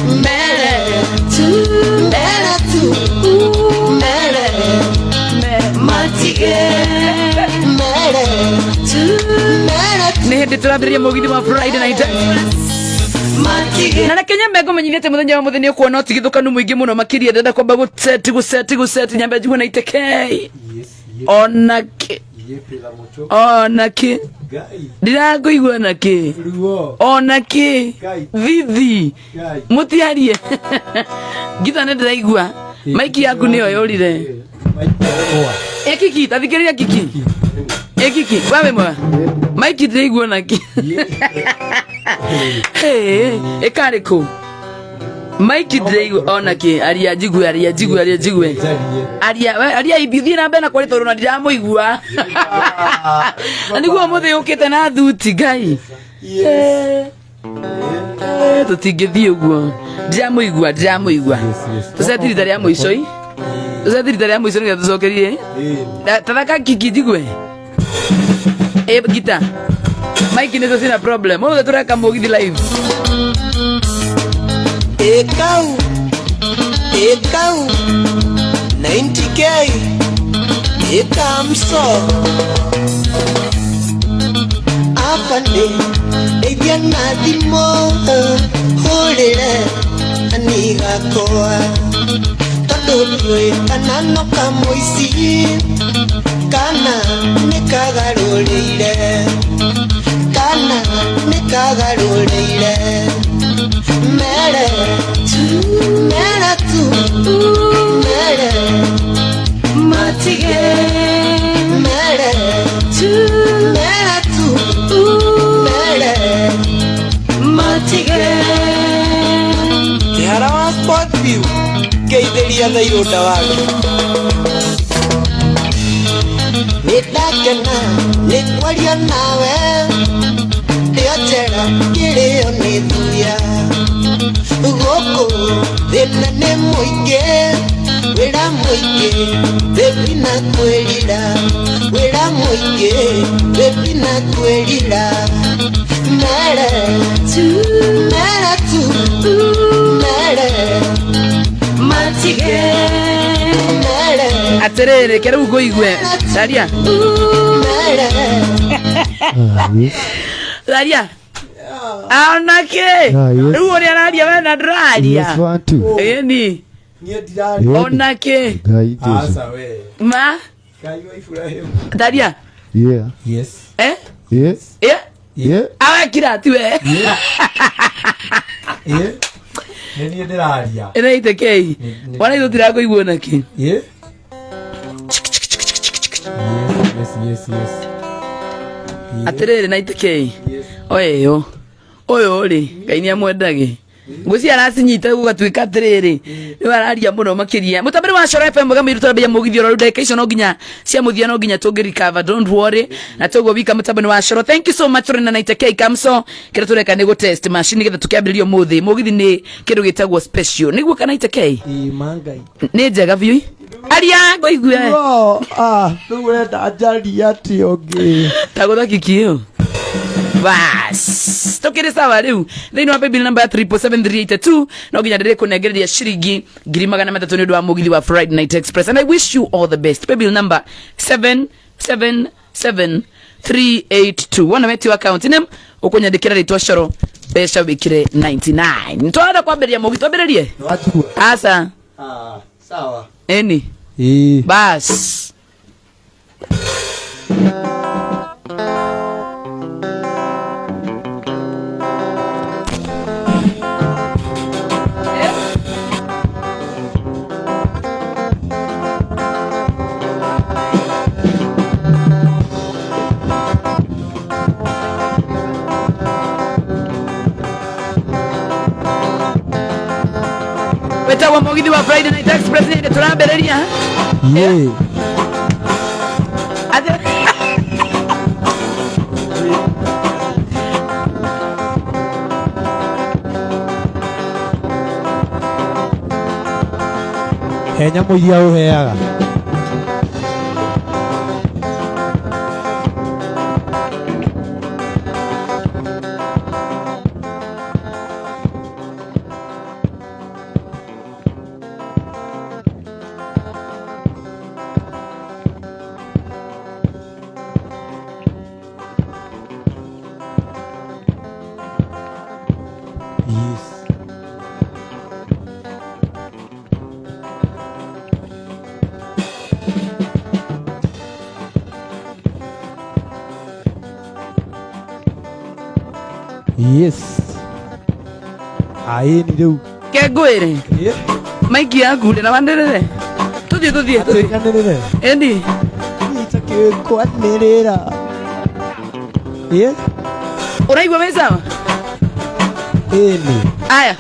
Mere tu Mere tu Mere Matige Mere tu Mere tu Nihindi turabiria mugithi wa Friday Night Express Matige na Kenya mego menyinete muthenya wa muthenya kuona utigithukanu muingi muno makiria ndenda kwamba guseti nyambe njigwe na itekei onake onake ndiraguigwa nake onake vithi mutiarie ngitha ndiraigua maiki yaku niyo yorire ekiki tathikiriria kiki ekiki wawe mwa maiki ndiraigua nake ekariko Mike Drake onake aria jigwe aria ibithi na bena kwari toro na ndiramuigua aniguo muthe ukite na thuti ngai tutingithii uguo ndiramuigua tucetirita ria muicoi ngetha tucokerie tathaka kiki jigwe gita Mike nito sina problem muthe tureka mugithi live Ekau 90k Ekamso Apane Eviana dimo Holere Aniga koa Tadolwe Kanano kamoisi Kana Nekagaroleire Kana Nekagaroleire Mere tu Mere Matige Mere tu Mere Matige Kiharawa Sport View Keitheria thayunda wago Nidakena Nikwaria nawe Ndiotera Kirio nithuya Goko Thina ni muingi Wira muingi Baby na kwirira Wira muingi Baby na kwirira Mere tu Mere Matige Mere Aterere kera ugo igwe Saria Mere Saria Onake Ruo ni anadia wena dradia Yes one two Eni Onake Asa we Ma Kaiwa ifurahim Daria Yeah Yes Yes Yeah Awa kirati we Neni dradia Ena itekei Wana ito tirago igu onake Yes Aterere na itekei Oyo ri Ngai ni amwendage Nguci arasinyita gugatuika atiriri ni araria muno makiria mutabiri wa Coro FM gamiru turabia mugithio ru ndeka icio no nginya cia muthia no nginya tungi recover don't worry na tugo wika mutabiri wa Coro thank you so much for na 90k kamso kira tureka ni go test machine getha tukiambiririo muthi mugithi ni kindu gitagwo special niguo kana 90k mangai ni njega biu aria ngoigwe nurenda ajali ati ongi tagotha kikio Bas tokere sawa riu thini wa paybill number 377382 no ginya ndire kunegereria shiringi 300 ni ndwa mugithi wa Friday Night Express and I wish you all the best. Paybill number 777382 wana meti wa account name ukunyandikira ritwa Coro besha wikire 99 ntwara kwamberia mugithi wambererie asa sawa eni bas Wetawa mugithi wa Friday Night Express ni turambereria Henya muiria uheaga Yes. Ai ni riu. Ke ngwire. Maiki yaku ndi na wanderere. Tuthie. Kanderere. Endi. Nitake kwanirira. Yes. Uraigua me sawa? Eni. Aya.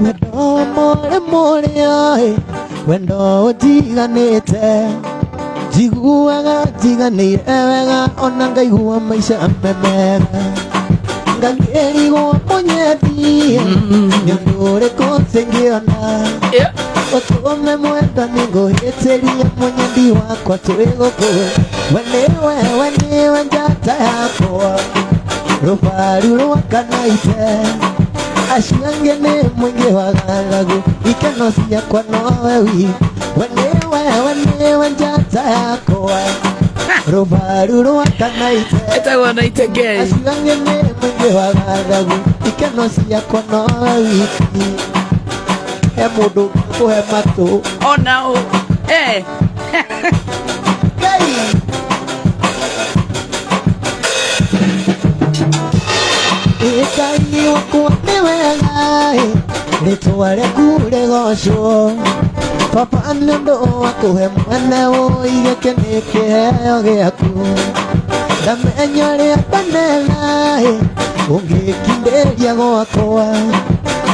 Wendo more ai. Wendo jiganite. Jiguaga jiganire wega ona ngaigua maica memega. Ngagerigo munyeti. Nyondore konsengiona. Otume mwenda ninguhitiria munyedi wakwa twigukue. Wenewe njata yakwa. Rubaru rwakanaite. Aciange nĩ mũingĩ wa gathagu. Ikeno ciakwa nowe wiki. Wenewe njata yakwa. Rubaru rwakanaite. Etagwo naite ngei. Aciange nĩ mũingĩ wa gathagu. Ikeno ciakwa nowe wiki. He mũndũ kũhe matũ. Ona ũ. Ngai. Ngai wakwa nĩ wega. Rĩtwa rĩaku rĩgocwo. Papa nĩ ũndũ wa kũhe mwana ũyũ gĩkĩ nĩ kĩheo gĩaku. Ndamenya ũrĩa ndanena. Ũngĩkindĩria gwakwa.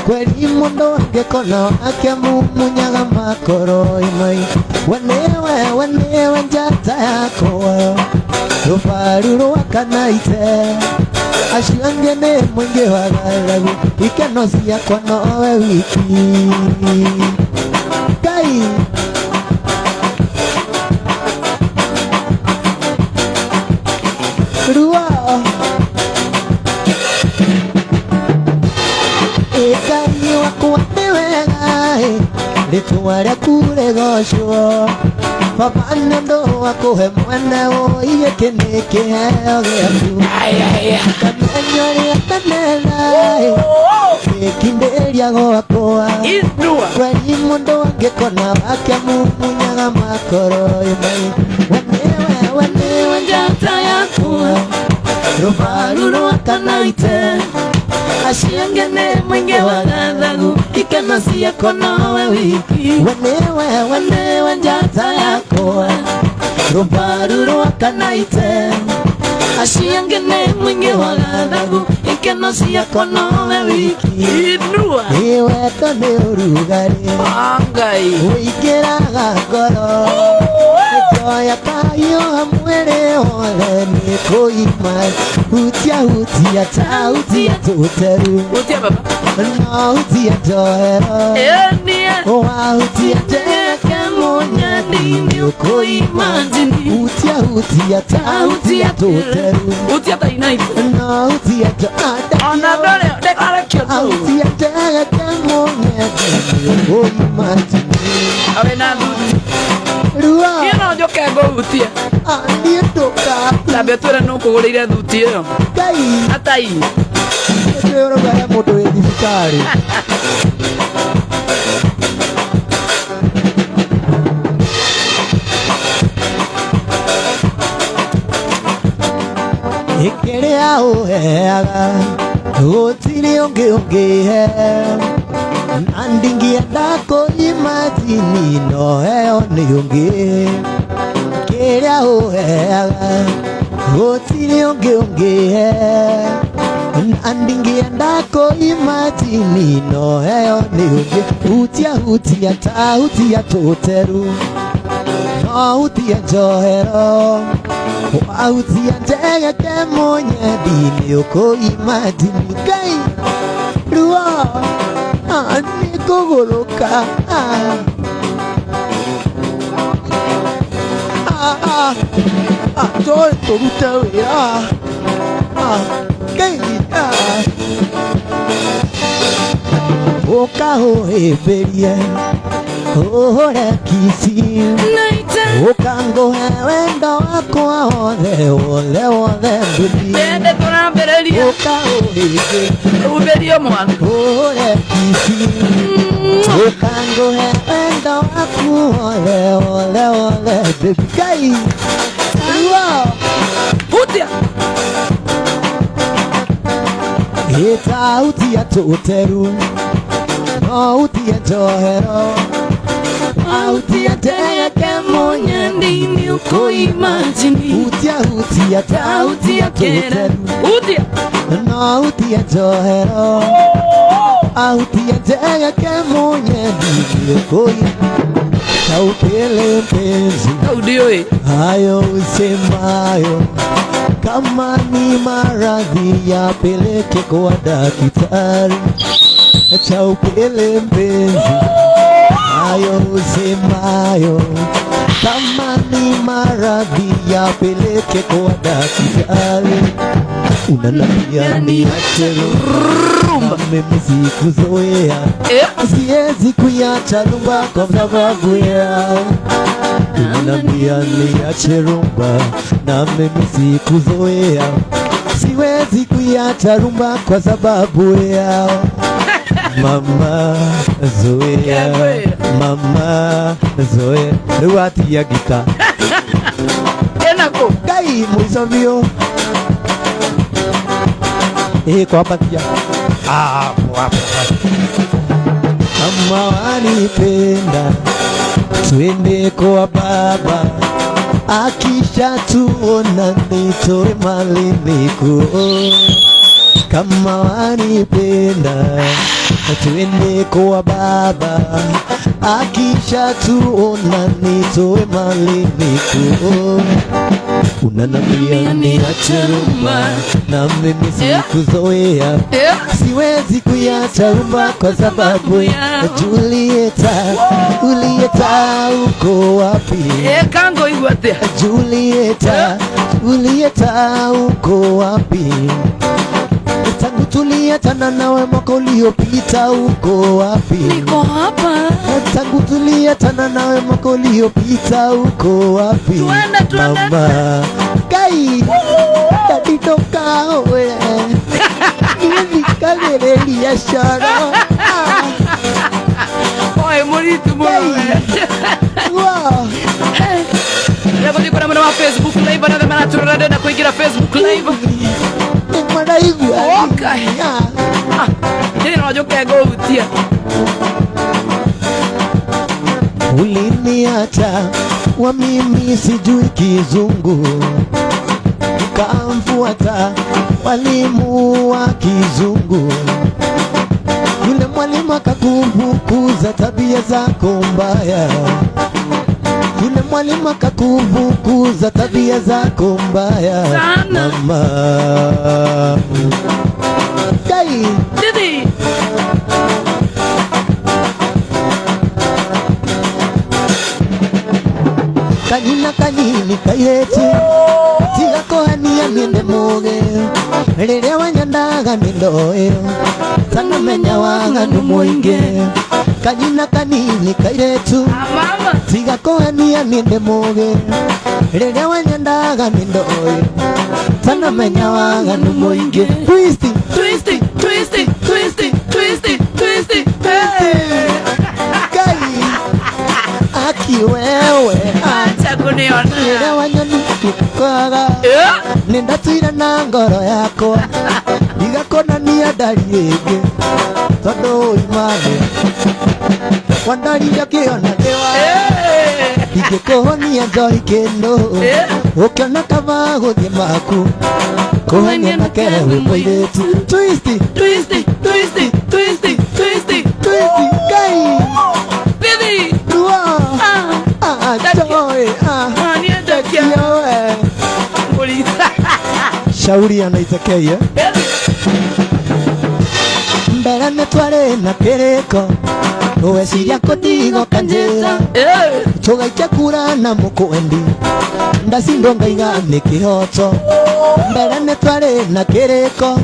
Kweli mũndũ angĩkona akĩmumunyaga makoro-inĩ. Wenewe njata yakwa. Rubaru rwakanaite. Acio angĩ nĩ mũingĩ wa gathagu. Ikeno ciakwa nowe wiki. Ngai. Rua. Ngai wakwa nĩ wega. Rĩtwa rĩaku rĩgocwo. Papa nĩ ũndũ wa kũhe mwana ũyũ gĩkĩ nĩ kĩheo gĩaku. Ndamenya ũrĩa ndanena. Ũngĩkindĩria gwakwa. Kweli mũndũ angĩkona akĩmumunyaga makoro-inĩ. Wenewe njata yakwa. Rubaru rwakanaite. Acio angĩ nĩ mũingĩ wa gathagu. Ikeno ciakwa nowe wiki. Wenewe njata yakwa. Rubaru rwakanaite. Acio angĩ nĩ mũingĩ wa gathagu. Ikeno ciakwa nowe wiki. Wendo nĩ ũrugarĩ. Ngai. Ũingĩraga ngoro. Njoya kahiũha mwĩrĩ wothe nĩ kũima. Hutia ta hutia tũteru. Hutia baba. No hutia njohero. Wahutia ndeke munyedi nĩ ũkũima njini. Hutia ta hutia tũteru. Hutia ta inaiti. No hutia njohero. Ona ndore ndekarekio tu. Hutia ndeke munyedi nĩ ũkũima njini. Awe na thuti. Rua. Niĩ no njoke ngũhutie. Niĩ ndũka. Tambe twĩre nũ ũkũgũrĩire thuti ĩyo. Ngai. Atai. Nĩ ũrauga he mũndũ wĩ thibitarĩ. Kĩrĩa ũheaga gũtirĩ ũngĩ ũngĩhe. Na ndingĩenda kũima tini no heo nĩ ũngĩ. Kĩrĩa ũheaga gũtirĩ ũngĩ ũngĩhe. Na ndingĩenda kũima tini no heo nĩ ũngĩ. Hutia ta hutia tũteru. No hutia njohero. Wahutia ndegete munyedi nĩ ũkũima tini. Ngai. Rua. Nĩ kũgũrũka. Tũĩ tũrute wĩra. Ngai. Ũkahũhĩmbĩrie. Ũhũre kici. Ũkangũhe wendo wakwa wothe mbũri. Wende tũrambĩrĩria. Ũkahũhĩmbĩrie. Ũhũmbĩrie mwana. Ũhũre kici. Ũkangũhe wendo waku wothe mbũri. Ngai. Rua. Hutia. Sauti ya tuteru sauti ya njohero sauti ya teke monye ndini uko imagine sauti ya kera sauti ya njohero sauti ya teke monye ndini uko Saupele mpenzi Audio hayo usemayo kama ni maradhi yapeleke kwa daktari. Saupele mpenzi hayo usemayo kama ni maradhi yapeleke kwa daktari. Unanambia niache rumba, mimi sikuzoea, siwezi kuiacha rumba kwa sababu yao. Unanambia niache rumba na mimi sikuzoea, siwezi kuiacha rumba kwa sababu yao. Mama zoea, mama zoea, ruati ya gita enako gai muisovio kwa patia kama wanipenda twende kwa baba, akisha tuona nitoe malini kuo. Kama wanipenda twende kwa baba, akisha tuona nitoe malini kuo. Unanambia niache rumba na mimi sikuzoea, siwezi kuiacha rumba kwa sababu ya Julieta. Julieta uko wapi? Kango igwate Julieta, Julieta uko wapi? Tangu tuliachana nawe mwaka uliopita uko wapi? Niko hapa. Tangu tuliachana nawe mwaka uliopita uko wapi? Mama kai tatitoka we nikagerelia sharo oe muritu mwe wow. Lego dikora mwana wa Facebook live na dema naturade na kuingira Facebook live mwana igwa okay nini unajoka go utia uliniacha wa mimi sijui kizungu, ukamfuata walimu wa kizungu. Yule mwalimu akakufukuza tabia zako mbaya, yule mwalimu akakufukuza tabia zako mbaya mama kai didi kanina kanini kaireti tiga kohania niende muge riria wanyandaga nindoyo tanamenya waganu muingi. Kanina kanini kairetu tiga kohania niende muge riria wanyandaga nindoyo tanamenya waganu muingi. Twisty twisty twisty twisty twisty twisty kai aki wewe acha kuniona riria wanyanyukaga nindatwire na ngoro yakwa igakonania ndari ĩngĩ tondũ imane wandarire kĩona kĩwa ingĩkũhonia njohi kĩndũ ũkĩona kaba gũthiĩ maku kũhonia na kewe mũirĩtu. Twisty twisty twisty twisty twisty twisty kai didi ruo joy niendakia yowe shauri anaitekeie mbere nĩ twarĩ na kĩrĩko weciria kũndigo kanjĩra tũgaikia kura na mũkwendi ndacindwo ngaiga nĩ kĩhoto. Mbere nĩ twarĩ na kĩrĩko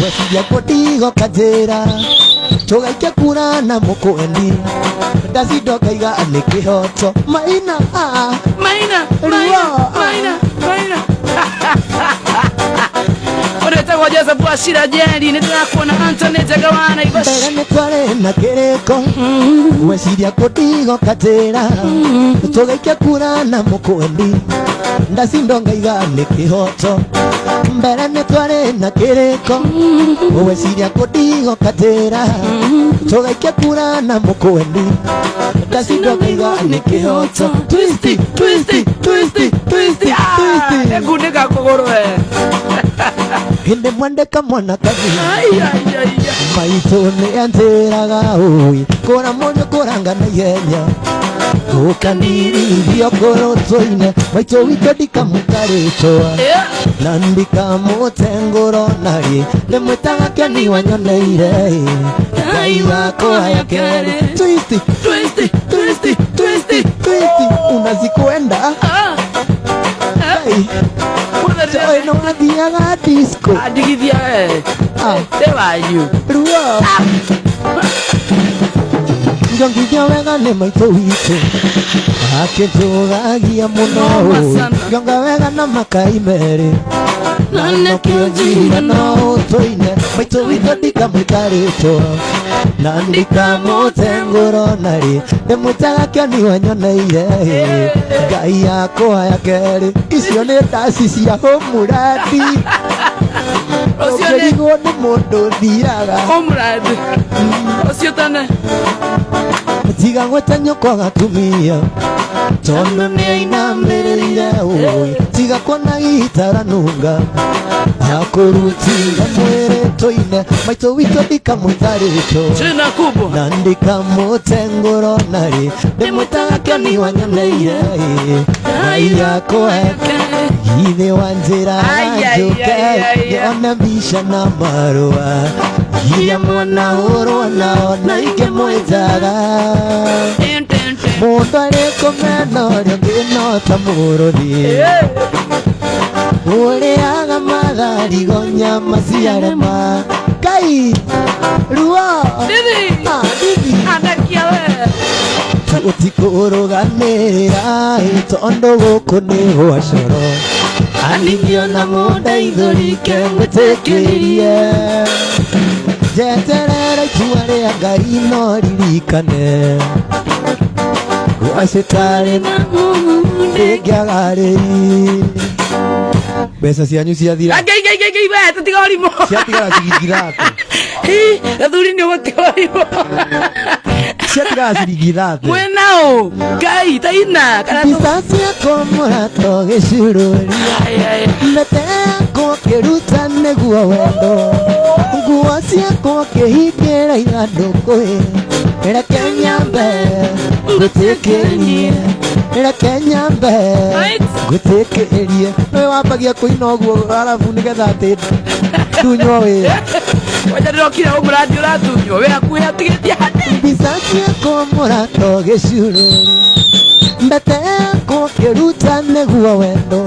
weciria kũndigo kanjĩra tũgaikia kura na mũkwendi ndacindwo ngaiga nĩ kĩhoto. Maina maina maina maina Oreta wajeza buashira jeri nitarakuona Antoinette Gawana Ibash. Mbere nĩ twarĩ na kĩrĩko weciria kũndigo kanjĩra tũgaikia kura na mũkwendi ndacindwo ngaiga nĩ kĩhoto. mbere nĩ twarĩ na kĩrĩko ũgwĩciria kũndigo katĩra tũgaikia kura na mũkwendi ndacindwo ngaiga nĩ kĩhoto twisti twisti twisti twisti twisti ngundĩka kũgũrũ we hĩndĩ mwandĩka mwana kathi maitũ nĩ anjĩraga ũĩ kũra mũndũ kũranga na ihenya ũkanirithio ngũrũtũ-inĩ maitũ witũ ndikamũtarĩtwa na ndikamũte ngũro narĩ ndĩmwĩtaga kĩoni wanyoneire ngai wakwa ya kerĩ twisti twisti twisti twisti twisti unazikwenda Joy no athiaga disco andigithia we wanyu ruo njongithia wega nĩ maitũ witũ akĩnjũgagia mũno njonga wega na makai merĩ na nĩkĩo njira no ũtũine maitũ witũ ndikamũtarĩtwo na ndikamũte ngũro narĩ ndĩmwĩtaga kĩoni wanyoneire ngai yakwa ya kerĩ icio nĩ ndaci cia hũmurandi ũkĩrigwo nĩ mũndũ thiraga hũmurandi ũcio tene tiga gwĩta nyũkwa gatumia tondũ nĩ ainamĩrĩire ũĩ tiga kuona gĩtaranunga akũrutire mwĩrĩ tũine maitũ witũ ndikamũtarĩtwo na ndikamũte ngũro narĩ ndĩmwĩtaga kĩoni wanyoneire ngai yakwa ithe wa njĩra njũke yone mbica na marũa iria mwana ũrwo nao na ingĩmwenjaga mũndũ arĩ kũmena ũrĩa ngĩnota mũrũthi ũrĩaga matharigo nyama ciarema Ngai ruo Didi anakia we tũtikũrũgamĩrĩra tondũ gũkũ nĩ gwa coro aningio na mũndeithũrike mwĩtĩkĩrie njeterera itua rĩa Ngai no ririkane gwacitarĩ ndĩngĩagarĩri mbeca cianyu ciathira ngai we tũtiga ũrimũ ciatigara ciringi ithatũ gathuri nĩ ũgũtiga ũrimũ ciatigara ciringi ithatũ mwĩnaũ Ngai taina mbica ciakwa mũrato gĩcurũria mbete yakwa kĩruta nĩguo wendo nguo ciakwa kĩhingĩra ithandũkũ reke nyambe ngũtĩkĩrie reke nyambe ngũtĩkĩrie nĩwe wambagia kũina ũguo arabu nĩgetha atĩ tunywo wĩ waja ndĩrokire ũmũrandi ũratunywo wĩ hakuhĩ atigĩtie hanini mbica ciakwa mũrato gĩcurũri mbete yakwa kĩruta nĩguo wendo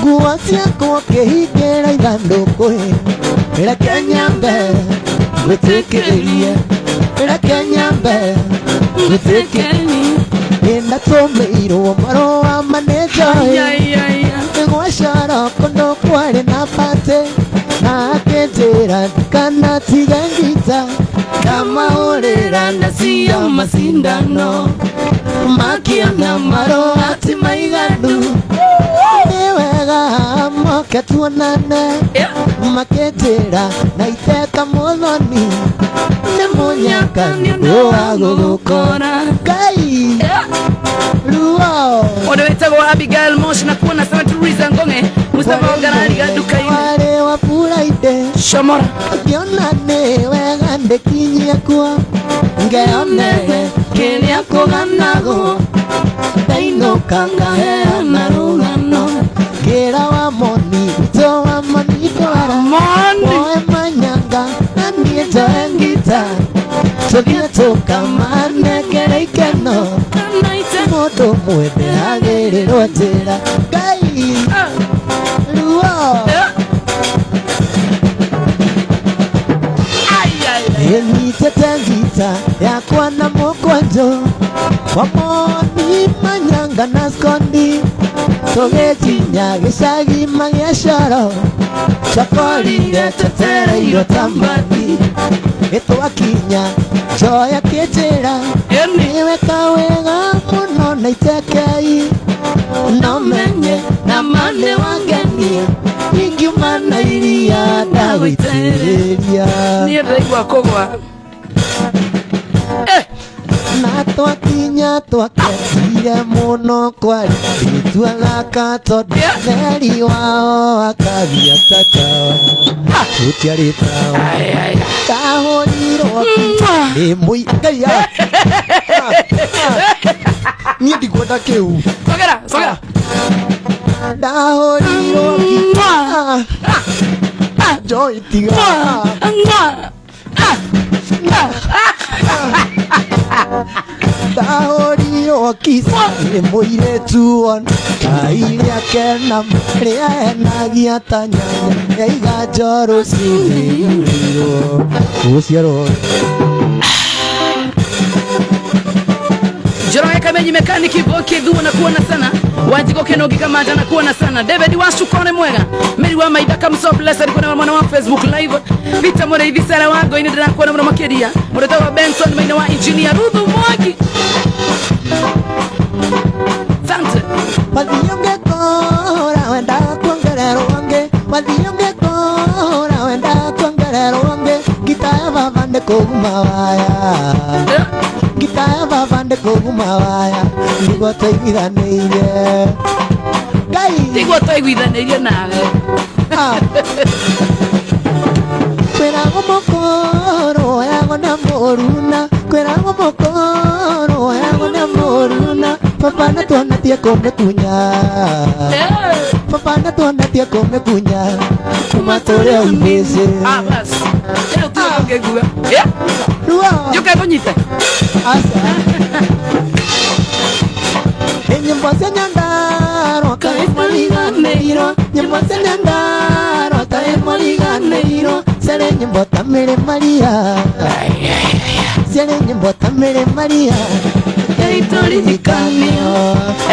nguo ciakwa kĩhingĩra ithandũkũ reke nyambe ngũtĩkĩrie reke nyambe ngũtĩkĩrie nĩndatũmĩirwo marũa manĩnjoĩ nĩgwacoro kũndũ kwarĩ na patĩ na akĩnjĩra ndikanatige ngita ngamahũrĩra nacio macindano makĩona marũa ti maiganu nĩ wega moke tuonane makĩnjĩra na iteka mũthoni nĩ mũnyaka nĩũndũ wa gũgũkora Ngai ruo ũndũ wĩtagwo Abigail Mosh na kuona sana Teresa Ngong'e Mustafa Ngarari gaduka-inĩ warĩ wa Buraide Shomora ngĩona nĩ wega ndĩkinyie kuo ngeone kĩrĩa kũganagwo ndainũka ngaheana rũgano ngĩra wa moni witũ wa moni ndwara moe manyanga na niĩ njoe ngita tũthiĩ tũkamanengere ikeno mũndũ mwene agĩrĩrwo njĩra Ngai ruo nyitĩte ngita yakwa na mũkwanjũ kwa moni manyanga na skondi tũgĩkinya gĩcagi magĩcoro twakorire twetereirwo ta mami gĩtwakinya njoya kĩnjĩra nĩweka wega mũno na itekei no menye na mane wangenie ingiuma ndagwitiria ni ndaigua kugwa na twakinya twaketire muno kwari itwalaka tondu theri wao akabia tatawa gutiarĩ tawa ndahũrirwo nĩ mũingaiya niĩ ndikwenda kĩu sogera ndahũrirwo Joy tiga ndahũrirwo kisa nĩ mũirĩtu wona airia kena rĩa enagia ta nyanya yaiga njoro ciĩyurĩirwo gũciarwo Joroge Kamenyi mekaniki Boki Dhuo na kuona sana Wanjiko Kenogi Kamanja na kuona sana David Washukone mwega Meri wa Maida Kamso Blessed kuna mwana wa Facebook live Vita mwere hivi sara wango ini dana kuona mwana makedia Mwere wa Benson maina wa engineer Rudhu Mwagi Sante Mathionge kora wenda kuongerero wange Mathionge kora wenda kuongerero wange Gitaya vavande kuguma waya Gitaya vavande kuguma waya Ndigwa twaiguithanĩirie Ngai Ndigwa twaiguithanĩirie nawe Kwĩragwo mũkũrũ yagwo na mũruna Kwĩragwo mũkũrũ yagwo na mũruna Papa natuonetie kũmĩkunya Papa natuonetie kũmĩkunya Kuma tũrĩa uimĩci bas Ero tu ngegua Yuka kunyita Asa Nyimbo cia Nyandarua kaĩ mariganĩirwo Nyimbo cia Nyandarua kaĩ mariganĩirwo Ciarĩ nyimbo ta Mĩrĩ Maria Ciarĩ nyimbo ta Mĩrĩ Maria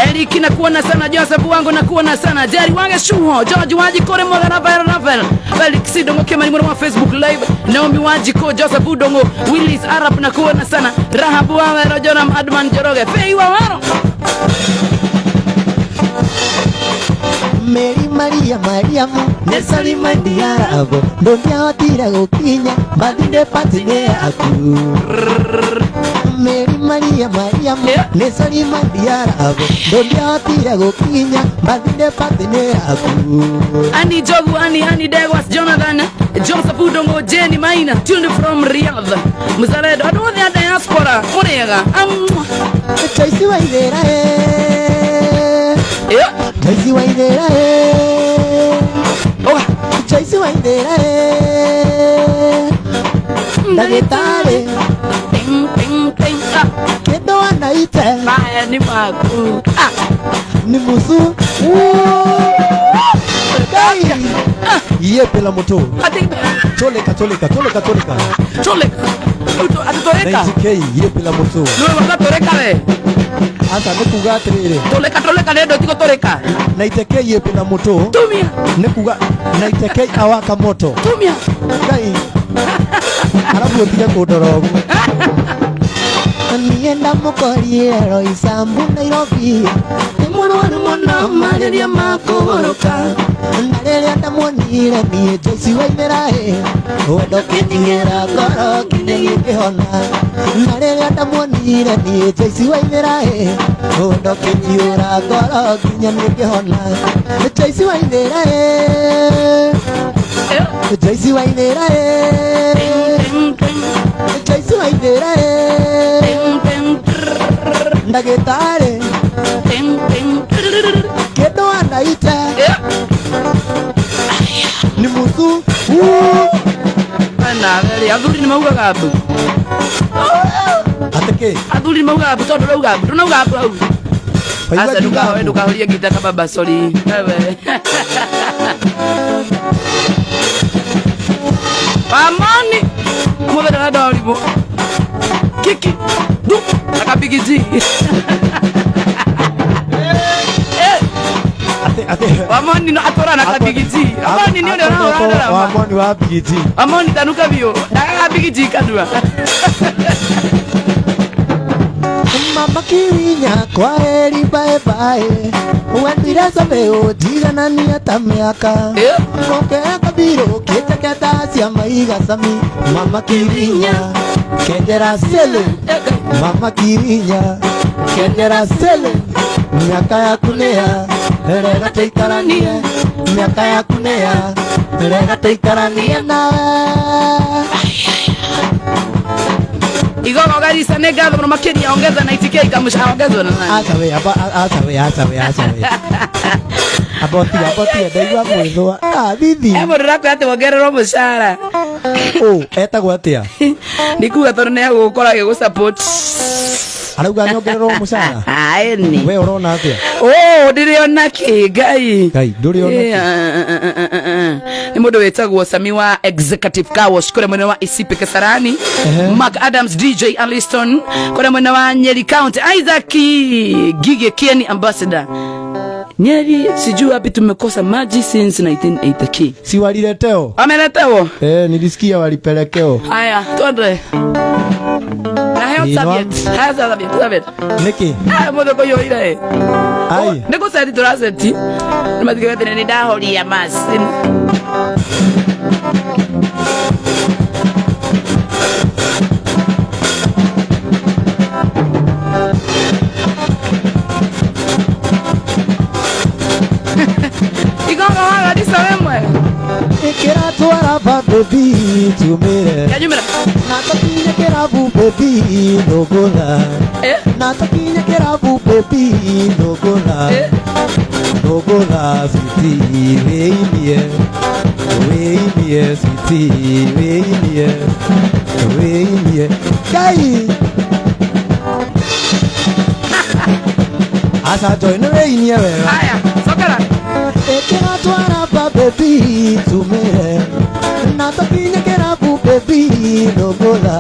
Eriki na kuona sana Joseph wangu na kuona sana Jerry wange Shuho George Wajikore Mwaga Ravel Felix Dongo Kemani mwana wa Facebook live Naomi Wajiko Joseph Udongo Willis Arab na kuona sana Rahabu wawe Rajonam Adman Joroge Fei Wawaro Mary Maria Mariamu Nesali Mandiarabo Ndũngĩahotire gũkinya Bathinde patine yaku Mary Maria Mariamu Nesali Mandiarabo Ndũngĩahotire gũkinya Bathinde patine yaku Ani Jogu Ani Degwas Jonathan Joseph Udongo Jenny Maina tuned from Riyadh Mzaledo Adothe ya diaspora Murega Chaisi Waithera Chaisi Waithera Chaisi Waithera Ndagĩtarĩ Kĩndũ anaite Maya ni maku Ni musu Ngai Iye pela moto Toleka Atutoreka 90k iye pela moto Nwe wakatoreka we Asa nikuga atiriri Toleka nendo tiko toreka 90k iye pela moto Tumia Nikuga 90k awaka moto Tumia Ngai Arabu otiga kundorogu Nienda mũkorie Roysambu Nairobi Mũrwaru mũno marĩria makũgũrũka Na rĩrĩa ndamuonire niĩ Joyce Waithera wendo kĩnyigira ngoro nginya gĩkĩhona Na rĩrĩa ndamuonire niĩ Joyce Waithera wendo kĩnyigira ngoro nginya gĩkĩhona Joyce Waithera Joyce Waithera Joyce Waithera Ndagĩtarĩ Kĩndũ anaite Ni musu Ana athuri ni maugaga abu Ateke Athuri ni maugaga abu tondu rauga abu Tunauga abu au Asa ndukahoria ngita kababa sorry Ewe Amani Mwega na dolibo Kiki Du Akapigiji Amani no atorana kabigiji Amani ni ndio na Amani wa bigiji Amani tanuka bio Akapigiji kadua Mama Kirinya kwa heri bye bye Wendire sabe ojiga nani atamyaka Kokeka biro ketakata cia maiga sami mama Kirinya kendera sele mama Kirinya kendera sele miaka yaku nĩa rega tũikaranie miaka yaku nĩa rega tũikaranie nawe Igogo Garissa nĩ ngatho mũno makĩria ongeza na itikio ikamusha ongezwo na nani acha we aboti ndaigua mwĩthwa thithi mũndũ ati wongererwo mũcara etagwo atĩa ndikuga tondũ nĩ agũgũkora agĩgũsupport arauga nyongererwo mũcara eni we ũrona atĩa ndĩrĩ ona kĩ ngai ndũrĩ ona nĩ mũndũ wĩtagwo Sami wa Executive Car Wash kũrĩa mwena wa Isipe Kasarani Mark Adams DJ Aliston kũrĩa mwena wa Nyeri County Isaac Gige Kieni Ambassador Nyeri sijui wapi tumekosa maji since 1980. Si waliletewa? Wameletewa? Nilisikia walipelekewa. Haya, tuende. Na hayo sabit. Niki? Modo ko yo ile. Ai. Ndiko sadi turaseti. Nimathike wete ni dahori ya masin. Kera twara baby tumire Yanyumira Natakinya kera baby nogola Natakinya kera baby nogola Nogola sweetie weinie sweetie weinie Kai Asa join weinie wewe Haya sokara Kera twara baby tumire Natakinya kera baby nogola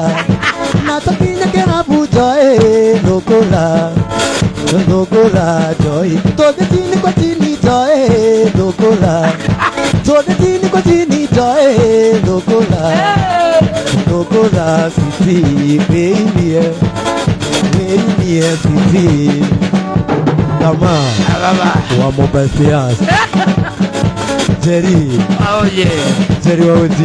Natakinya kera joy nogola Nogola joy Toge tini kwa tini joy nogola Toge tini kwa tini joy nogola Nogola sweetie weinie sweetie Kama wa mobile fias Jerry Jerry wa uji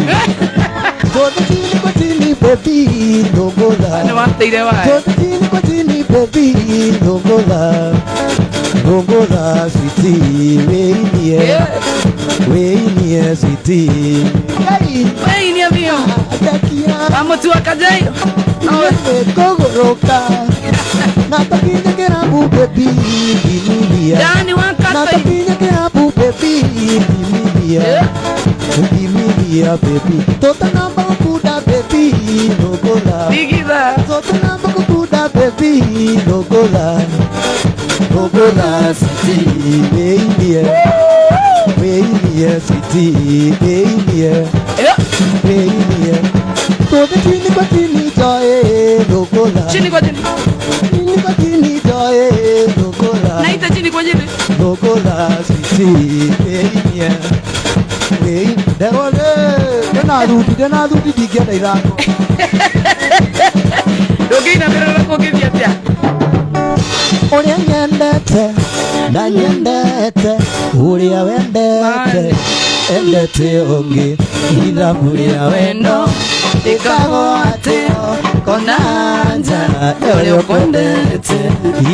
Tote tini kwa tini baby Nogola Tote tini kwa tini baby Nogola Nogola sweetie weinie sweetie weinie mio vamos tu akajayo Kogoroka Natakinya kera baby Dimilia Dani wakati Natakinya kera baby Dimilia baby Tota namba kuda baby Nogola Digiza Tota namba kuda baby Nogola Nogola city Weinie city Weinie Tota chini kwa chini joy Nogola Chini kwa chini kwa chini joy Nogola Naita chini kwa chini Nogola sisi weinie Dena rudi digenda irako Dogina mera rako kivya pia Uria nyendete na nyendete Uria wendete endete ongi Ila uria wendo Ikago ateo konanja Eure okondete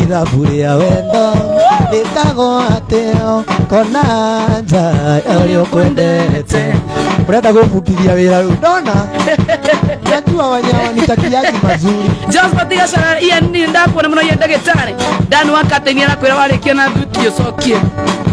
Ila uria wendo Ikago ateo konanja Eure okondete Urenda gũbundithia wĩra rĩu ndona Najua wanyawa nitakiaji mazuri Josphat Gacara ni ndakuona muno ye ndagĩtarĩ Dani wakati ni arakwĩra warĩkia na thuti ũcokie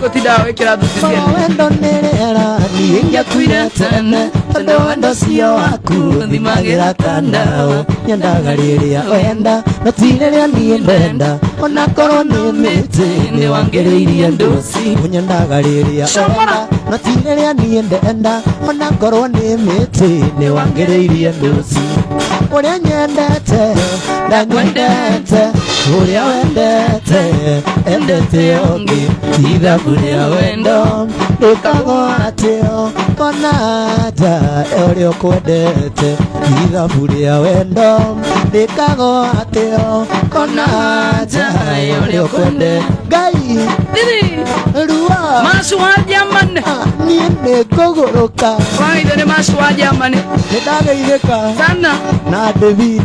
gũtinda wĩkĩra thuti ciene wendo nĩrĩera niĩ ingĩakuire tene tondũ wendo cio waku thimagĩra kandao nyendaga rĩrĩa wenda no ti rĩrĩa niĩ ndenda onakorwo nĩ mĩtĩ nĩ wangĩrĩirie ndũci nyendaga rĩrĩa wenda no ti rĩrĩa niĩ ndenda onakorwo nĩ mĩtĩ nĩ wangĩrĩirie ndũci ũrĩa nyendete na nyendete ũrĩa wendete endete ũngĩ ithabu rĩa wendo ndikago atio konaja uria ukwendete ithabu ria wendo ndikago atio konaja uria ukwendete Ngai rua maswajamane ni ndikuguruka waithe ni maswajamane ndageithika sana na David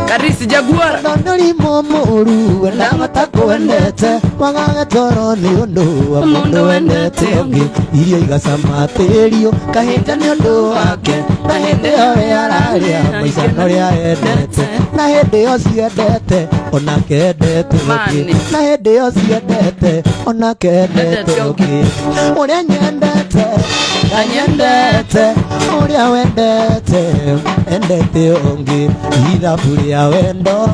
Karisi Jaguar Nonori momuru na matakwendete wagage toro ni undu wa mundu wendete ongi irio igasama tirio kahita ni undu wake na hindi yo araria maica noria endete na hindi yo ciendete ona kendete ongi na hindi yo ciendete ona kendete ongi uria nyendete na nyendete uria wendete endete ongi ithabu ria wendo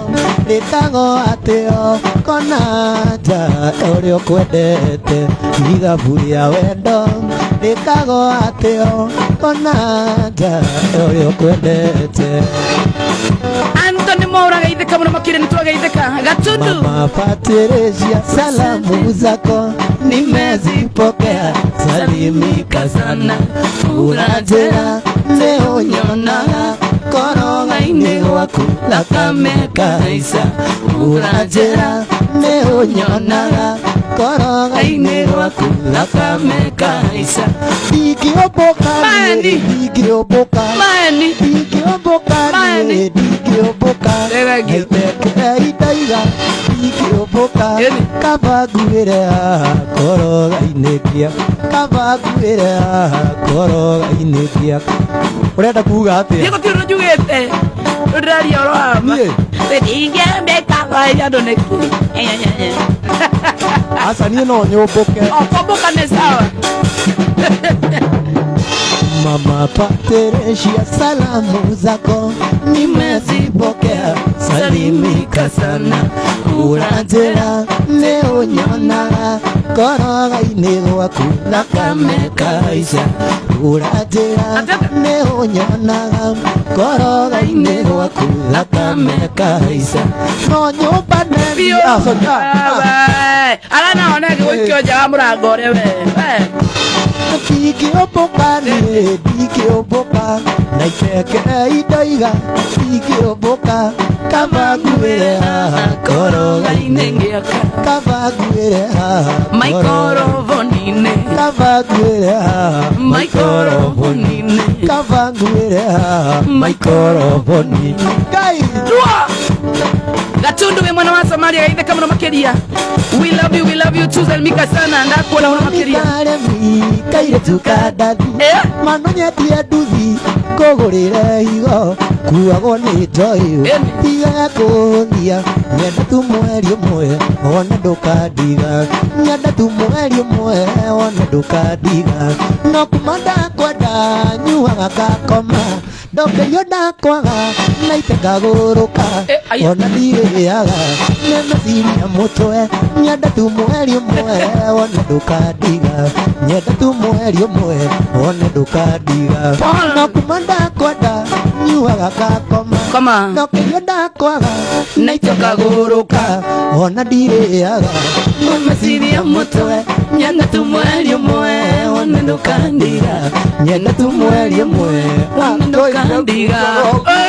ritago atio konaja uria ukwendete ithabu ria wendo ritago atio konaja uria ukwendete Anthony Maura gaitheka muno makire nitwageitheka Gatundu Mama Patricia salamu zako nimezipokea salimika sana urajera leo nyona koroga-ini gwaku thakame kaisa urajera leo nyonaga koroga-ini gwaku thakame kaisa ndingĩũmbũka ndingĩũmbũka ndaiga ndingĩũmbũka kaba nguhĩre haha koroga-inĩ gĩaku kaba nguhĩre haha koroga-inĩ gĩaku urenda kuga atia Diego tiro njugite ndiraria orama ndingĩmbĩka kwa andũ nĩki asa niĩ no nyũmbũke okomboka nĩ sawa Mama Patricia salamu zako nimezipokea salimika sana urajera leo nyona koroga-ini gwaku thakame kaisha urajera leo nyonaga koroga-ini gwaku thakame kaisha no nyũmba nĩ ara naona gĩgũikio nja wa mũrango ũrĩa we ndingĩũmbũka ndingĩũmbũka na iteke indaiga ndingĩũmbũka kaba nguhĩre haha koroga-inĩ gĩaka kaba nguhĩre haha maikorovoninĩ kaba nguhĩre haha maikorovoninĩ kaba nguhĩre haha maikoroboni Ngai Rua Gatundu we mwana wa Somalia gaitheka muno makiria we love you too Zelmika sana ndakuona muno makiria kaire tukandathi manonyetie nduthi kũgũrĩre higo kuagwo nĩ njoĩ iga ya kũhũthia nyenda tu mweri ũmwe wone ndũkandiga nyenda tu mweri ũmwe wone ndũkandiga no kuma ndakwenda nyuaga ngakoma ndokĩrio ndakwaga na itekagũrũka ona ndirĩaga nĩ meciria mũtwe nyenda tu mweri ũmwe wone ndũkandiga nyenda tu mweri ũmwe wone ndũkandiga no kuma ndakwenda nyuaga ngakoma ndokĩrio ndakwaga na itekagũrũka ona ndirĩaga nĩ meciria mũtwe nyenda tu mweri ũmwe wone ndũkandiga nyenda tu mweri ũmwe wone ndũkandiga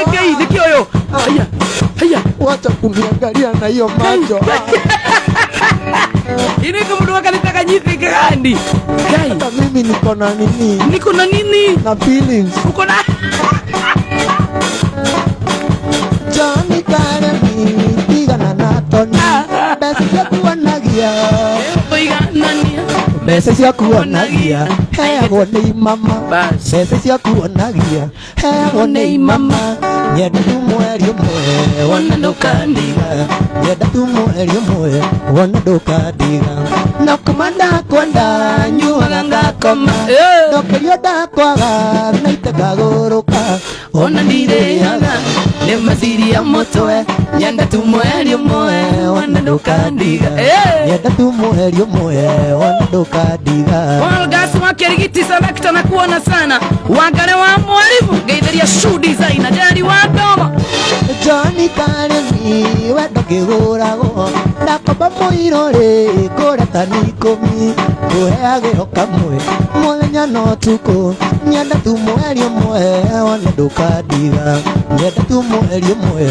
okay thiki oyo haya wacha kuniangalia na hiyo macho ini kumudua kanitaka nyithi gani hata mimi niko na nini na feelings uko na Johnny Karemi tigana na Tony besi ya kuonagia besi ya kuonagia heagwo nĩ mama besi cia kuonagia heagwo nĩ mama nyenda tu mweri ũmwe wona ndũkandiga nyenda tu mweri ũmwe wona ndũkandiga no kuma ndakwenda nyuaga ngakoma ndokĩrio ndakwaga na itekagũrũka ona ndirĩaga nĩ meciria mũtwe nyenda tu mweri ũmwe wona ndũkandiga nyenda tu mweri ũmwe wona ndũkandiga Walgas wa Kirigiti Select na kuona sana Wangare wa mwalimu Geithiria shoe designer Jari wa Doma Johnny Karemi wendo kĩgũragwo ndakomba muirore kureta nikumi kuheage kamwe muthenya no tuko nyenda tu mweri umwe ona ndukandiga nyenda tu mweri umwe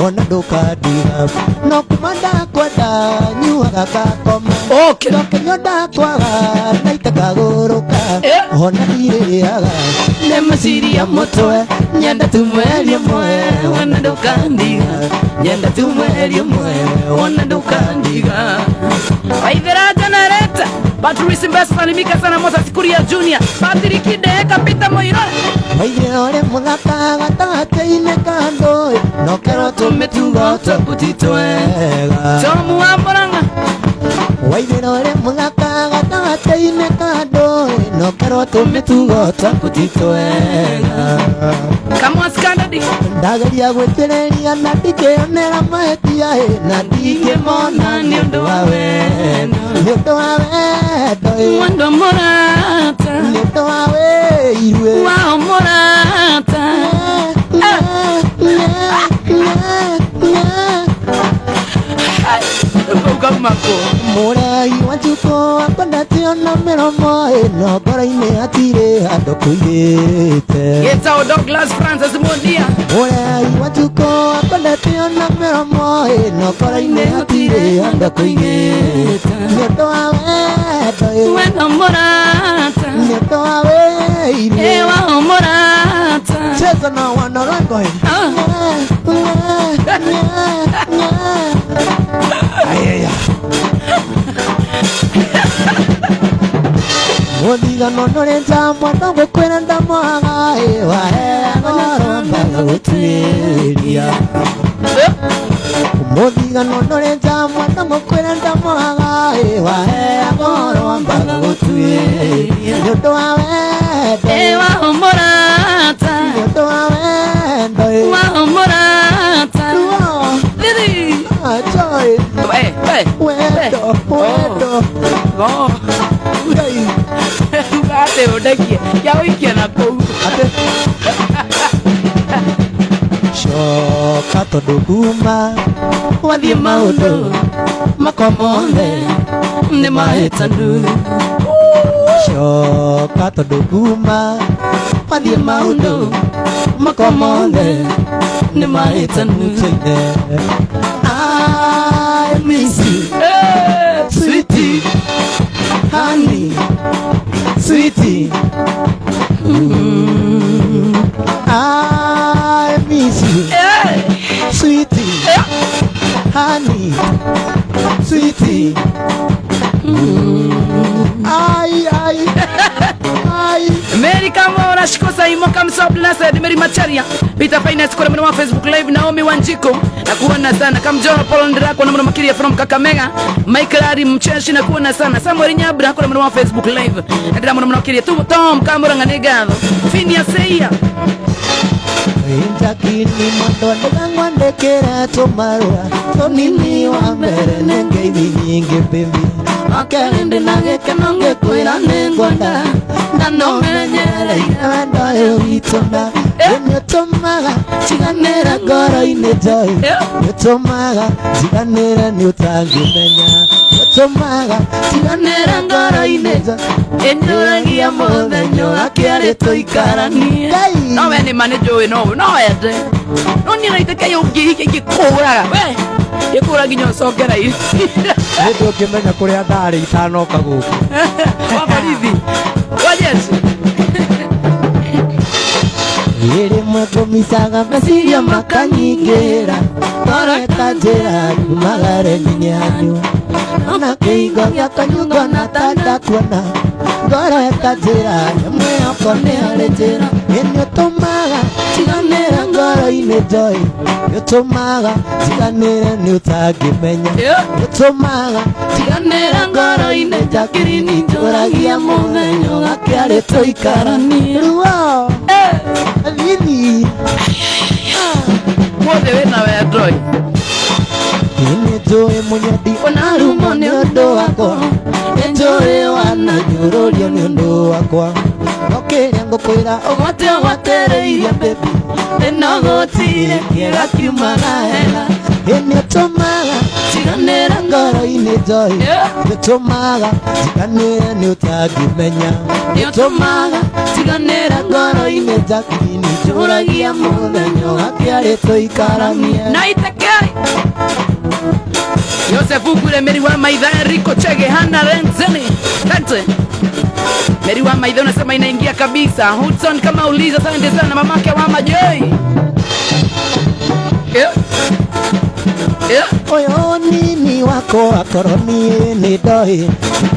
ona ndukandiga no kumanda kwenda nyuaga gakoma ndokenyo ndakwaga naita kaguruka ona ndirĩaga nĩ meciria mũtwe nyenda tu mweri umwe ona ndukandiga nyenda tu mweri umwe ona ndukandiga Waithera Generator Patrice Mbesa Mika sana Mosa Sikuria Junior Patrick Deka Peter Moirore Waithera ore muthaka gatagatĩ-inĩ ka ndũĩ no kero tũmĩtugo tũtitwega Tomu wa Murang'a Waithera ore muthaka gatagatĩ-inĩ ka ndũĩ no kero tũmĩtugo tũtitwega Kamwa Skandadi ndageria gwĩtĩrĩria na ndingĩonera mahĩtia na ndingĩmona nĩ ũndũ wa wendo nĩ ũndũ wa wendo Wendo Murata nĩ ũndũ wa wĩirue Wao Murata Ukamako Mũrei wa Njuko akondatio na mĩromo ĩno ngoro-inĩ hatirĩ handũ kũigĩte Getao Douglas Francis Mondia Mũrei wa Njuko akondatio na mĩromo ĩno ngoro-inĩ hatirĩ handũ kũigĩte nĩ ũndũ wa wendo Wendo Murata nĩ ũndũ wa wĩirue Wao Murata cheza na wana rango hii ayaya Muthigano nũrĩ njambo no gũkwĩra ndamwaga waheagoro mbaga gũtuĩria Muthigano nũrĩ njambo no gũkwĩra ndamwaga waheagoro mbaga gũtuĩria nĩ ũndũ wa wendo Wao Murata nĩ ũndũ wa wendo Wao Murata Lili Joy wendo Go Ngai Ate odakie ya wikia na kou Shoka tondu kuma Wathiĩ maũndũ makomothe nĩ mahĩtanu Shoka tondu kuma Wathiĩ maũndũ makomothe nĩ mahĩtanu I miss you Sweetie honey sweetie I miss you sweetie honey sweetie ai Mary Kamora Shikosa Imoka Msobla Said Mary Macharia Peter Finance kwa mwana wa Facebook Live Naomi Wanjiko na kuona sana Kamjoro Paul Ndirako na mwana makiria from Kakamega Michael Ari Mcheshi na kuona sana Samuel Nyabra kwa mwana wa Facebook Live na mwana makiria Tom Kamora Nganegadho Finia Seia Intakini mwando ndangwandekera tomarwa tonini wa mbere nengeithi nyingi bimbi Akerinde nageke nonge kwira nengwanda na no menyereire wendo witona nĩũtũmaga tiganĩra ngoro-inĩ Joy nĩũtũmaga tiganĩra nĩ ũtangĩmenya nĩũtũmaga tiganĩra ngoro-inĩ Joy Enyuragia mũthenya ũrakĩarĩ tũikaranie No we nĩ mani njũĩ no ende No niĩ naitĩka ingĩkũraga we Gĩkũra nginya ũcokera irio nĩndũ ũngĩmenya kũrĩa ndarĩ itanoka gũkũ Wa borithi Wa Jesu Rĩmwe ngũmicaga meciria makanyingĩra Ngoreta njĩra nyumagare nginyanyu Ona kĩhingo gĩakwa nyungona ta ndakuona Ngoreta njĩra nyamwe yakwa nĩ harĩ njĩra Nĩũtũmaga tiganĩra ngoro-inĩ Joy Nĩũtũmaga tiganĩra nĩ ũtangĩmenya Nĩũtũmaga tiganĩra ngoro-inĩ njakĩrini njũragia mũthenya ũgakĩarĩ tũikaranie Ruo Thini Muothe wĩna wendoi Nĩ njũĩ mũnyendi Ũnarumwo nĩ ũndũ wakwa Nĩ njũĩ wananyũrũrio nĩ ũndũ wakwa No kĩrĩa ngũkwĩra ũgwatereirie baby Ĩnogotire kĩega kiumaga hega Nĩũtũmaga tiganĩra ngoro joy gitumaga tiganira ni utangimenya gitumaga tiganira ngoro-ini njakini njuragia muthenya gakiari tuikaranie na iteke Yosefu kule Meri wa Maitha Enrico Chege Hana Renzeni Kante Meri wa Maitha unasema inaingia kabisa. Hudson kama uliza asante sana mamake wa Majoi. Oyo nini wako akoroni ni doi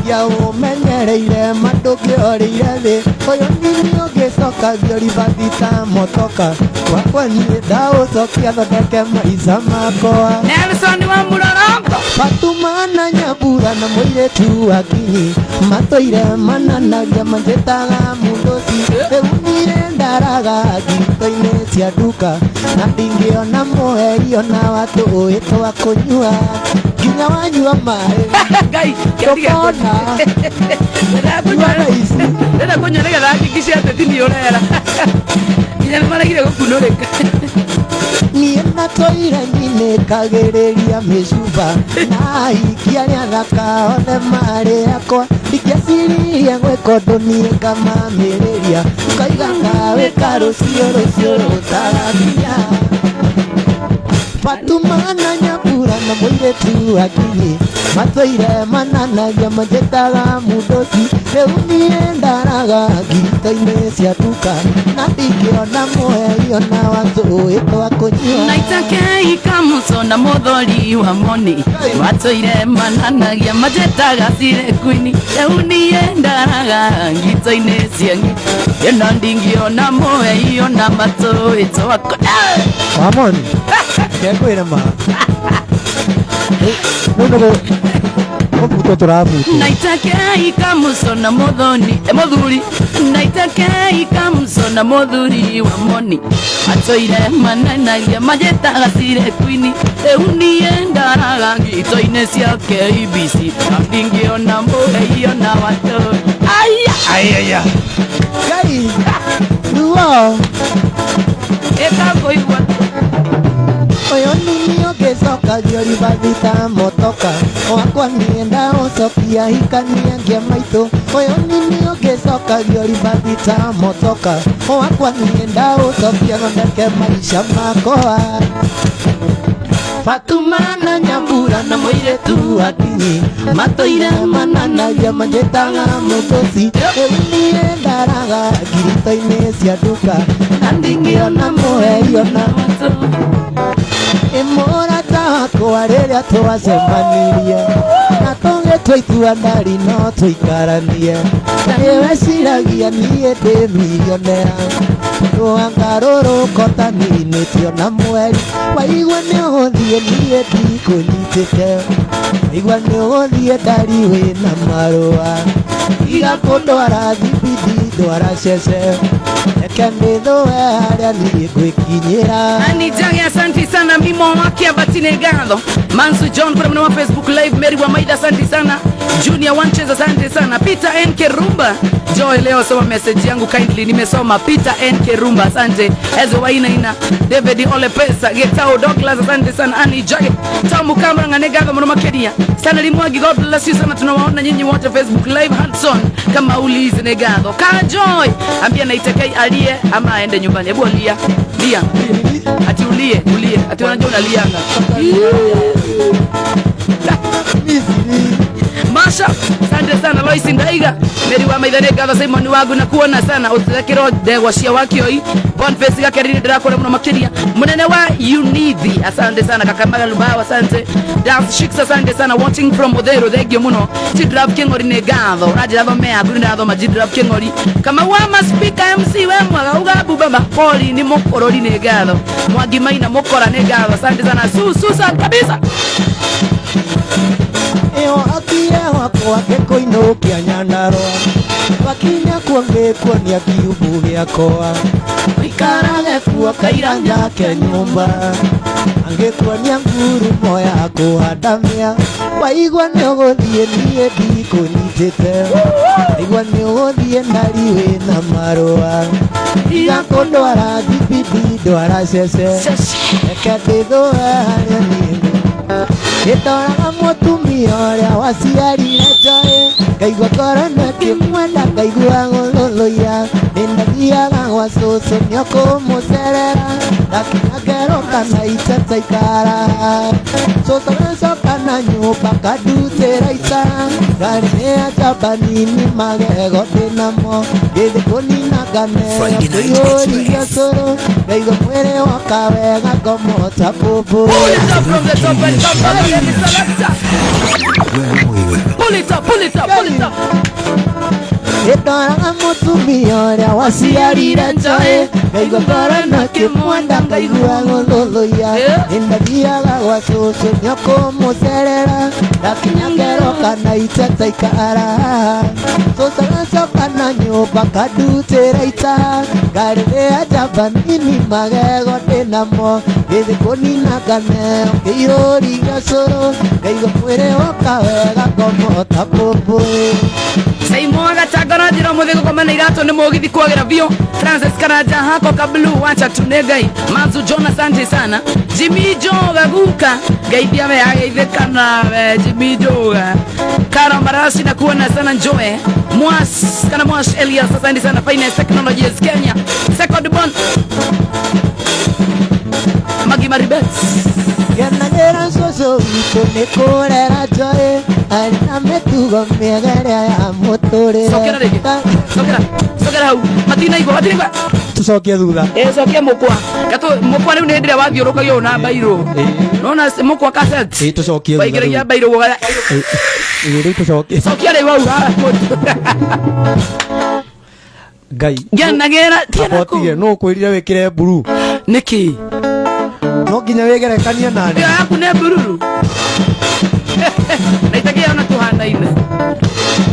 ya umenyereire madugiorire thi oyo nini ugicoka gioribadita motoka wakwa ni ndaucokia thondeke maica makwa Nelson wa Murarambo Fatuma na Nyambura na muiretu wa Kinyi matoire mananagia manjetaga mundoci eunire ndaraga ngito-ini cia nduka na ndingiona muheri ona watu uitwa kunyua nginya wanyua mai Gai tokona Nenda kunywa nega hakikisha atini urera nginya nimaragire gukunurika niĩ natoire nyine kagĩrĩria mĩcuba na ikia rĩa thaka othe marĩ akwa ingĩciria gwĩka ũndũ niĩ ngamamĩrĩria ngaigaga wĩka rũcio rũtarathia Fatuma na Nyambura na muiretu wa Kinyi matoire mananagia manjetaga mundoci rĩu niĩ ndaraga ngito-ini cia nduka na ndingĩona muheri ona watu uitwa kunyua Naitake ikamuso na muthori wa moni matoire mananagia manjetaga cire kwini rĩu niĩ ndaraga ngito-ini cianyu ĩno ndingĩona muheri ona watu uitwa Wamoni Kegwĩra ma Mũbuto tũrabuto Naitake ikamuso na muthoni muthuri Naitake ikamuso na muthuri wa moni matoire mananagia manjetaga cire kwini rĩu niĩ ndaraga ngito-ini cia KBC na ndingĩona muheri ona watu Ayaya Ngai Ruo ĩkakoigua Oyo nini ũngĩcokagia ribadita motoka wakwa niĩ ndaũcokia hikania ngia maitũ Oyo nini ũngĩcokagia ribadita motoka wakwa niĩ ndaũcokia thondeke maica makwa Fatuma na Nyambura na muiretu wa Kinyi matoire mananagia manjetaga mundoci rĩu niĩ ndaraga ngirito-ini cia nduka na ndingĩona muheri ona watu Imurata wakwa rĩrĩa twacemanirie na tũgĩtua itua ndari no tũikaranie na nĩweciragia niĩ ndĩ milionea rũhanga rũrũ kotaninĩtio na mweri waigua nĩũgũthiĩ niĩ ndikũnyitĩte waigua nĩũgũthiĩ ndari wĩna marũa iga kũndwara thibidi ndwara cece reke ndĩthũe harĩa niĩ ngwĩkinyĩra Anijage asante sana mimo wake abatine gado Mansu John kuna mwana wa Facebook live Mary wa Maida asante sana Junior Wanches asante sana Peter NK Rumba Joy leo soma message yangu kindly nimesoma Peter NK Rumba asante Ezo waina ina David Ole Pesa Getao Douglas asante sana Anijage Tamu Kamara nganegado mwana makedia sana limwagi God bless you sana tunawaona nyinyi wote Facebook live Hudson kama ulizi negado Ka Joy ambia naitekai alie ama aende nyumbani hebu alia lia ati ulie ati wanajua unalianga Masha asante sana Lois Ndaiga Mary wa Maitha Gatha Simon wangu na kuona sana utekero degwa cia wakioi Boniface gakerire ndakora muno makiria munene wa Unithi asante sana Kakamaga Lubawa asante Dance Shicks asante sana watching from Odero thegio muno Jidraf Kingori ne gatho rajira mea gunda tho Jidraf Kingori kama wa speaker MC we mwaga ugabu baba poli ni mokorori ne gatho Mwangi Maina mokora ne gatho asante sana susa kabisa Eo akire wakwa gĩkũinũkia Nyandarũa wakinya kuo ngĩkuonia kiubu gĩakwa ũikarage kuo kaira njake nyũmba angĩkuonia ngurumo ya kũhandamia waigua nĩũgũthiĩ niĩ ndikũnyitĩte waigua nĩũgũthiĩ ndari wĩna marũa iga kũndwara thibidi ndwara cece reke ndĩthũe harĩa niĩ Nĩndoraga mũtumia ũrĩa waciarire njoĩ, ngaigua ngoro nakĩmwenda ngaigua gũthũthũia. Nĩndathiaga gwa cũcũ nĩokũmũcerera, ngakinya ngeroka na iteta ikara. Cũcũ agacoka na nyũmba kandutĩra itara, ngarĩ nĩ ajamba nini magego ndĩnamo, ngĩthĩ kũnina nganeo kĩihũria cũrũ, ngaigua mwĩrĩ woka wega ngomota bũbũ. Nĩndoraga mũtumia ũrĩa waciarire njoĩ, ngaigua ngoro nakĩmwenda ngaigua gũthũthũia. Nĩndathiaga gwa cũcũ nĩokũmũcerera, ngakinya ngeroka na iteta ikara. Cũcũ agacoka na nyũmba kandutĩra itara, ngarĩ nĩ ajamba nini magego ndĩnamo, ngĩthĩ kũnina nganeo kĩihũria cũrũ, ngaigua mwĩrĩ woka wega ngomota bũbũ. Saimo agatangara njĩra mũthĩ gũkomana iratũ nĩ mũgithi kwagĩra biũ. Francis Karanja hako kablu wacha tunegai Manzu John asante sana. Jimmy Joga guka gaidia we ageithĩkana Jimmy Joga Karo Marasi na kuona sana Joe Mwas kana Mwas Elias asante sana. Finance Technologies Kenya second born Magi Maribets Yanagera cũcũ witũ nĩ kũrera njoĩ, arĩ na mĩtugo mĩega ĩrĩa ya mũtũrĩre. Sokera rĩngĩ, sokera hau, matinaigua. Tucokie thutha. Cokia mũkwa. Mũkwa rĩu nĩ ndĩrĩa wathiũrũkagio na bairũ. Nona mũkwa cassette. Tucokie thutha. Waigĩrĩria bairũ gũgara. Rĩu tucokie. Cokia rĩu hau. Ngai. Nganagera tiakotige no kwĩrire wĩkĩre blue. Nĩkĩ? No nginya wĩgerekanie nani. Yo yaku nĩ bururu. Naitagia ona tuhanaine.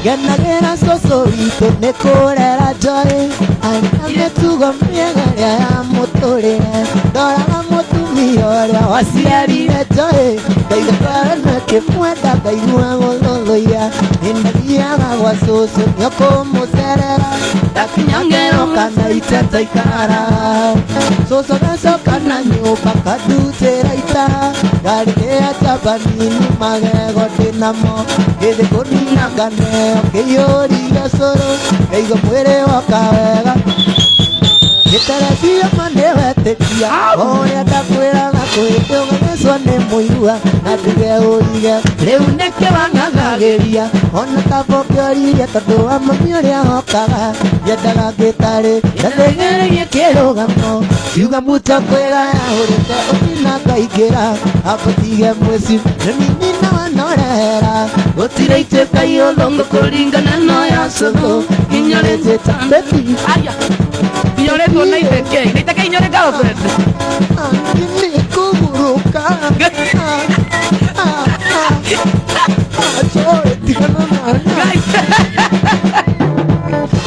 Nganagera cũcũ witũ nĩ kũrera njoĩ, arĩ na mĩtugo mĩega ĩrĩa ya mũtũrĩre. Ndoraga mũtumia ũrĩa waciarire njoĩ, ngaigua ngoro nakĩmwenda ngaigua gũthũthũia. Nĩndathiaga gwa cũcũ nĩokũmũcerera, ngakinya ngeroka na iteta ikara. Cũcũ agacoka na nyũmba kandutĩra itara, ngarĩ nĩ ajamba nini magego ndĩnamo, ngĩthĩ kũnina nganeo kĩihũria cũrũ, ngaigua mwĩrĩ woka wega. Gĩterecio ma nĩwetĩkia ũrĩa ndakwĩraga kwĩtũganĩcwo nĩ mũigua na ndũgeũige. Rĩu nĩkĩ wang'athagĩria ona kaba ũkĩoririe tondũ wa mami ũrĩa hokaga, nyendaga ngĩtarĩ ndathĩgĩrĩrie kĩrũgamo, kiuga muta kwĩgaya ũrĩte ũthina ngaingĩra, ambatige mwĩci nĩnini na wanorehera, gũtirĩ ituĩka iũthũngũ kũringana no ya cũthũ, inyorĩte ta mbeti. Inyoretwo na iteke. Iteke inyore girlfriend. Nĩ kũgũrũka. Ajoe tigana na.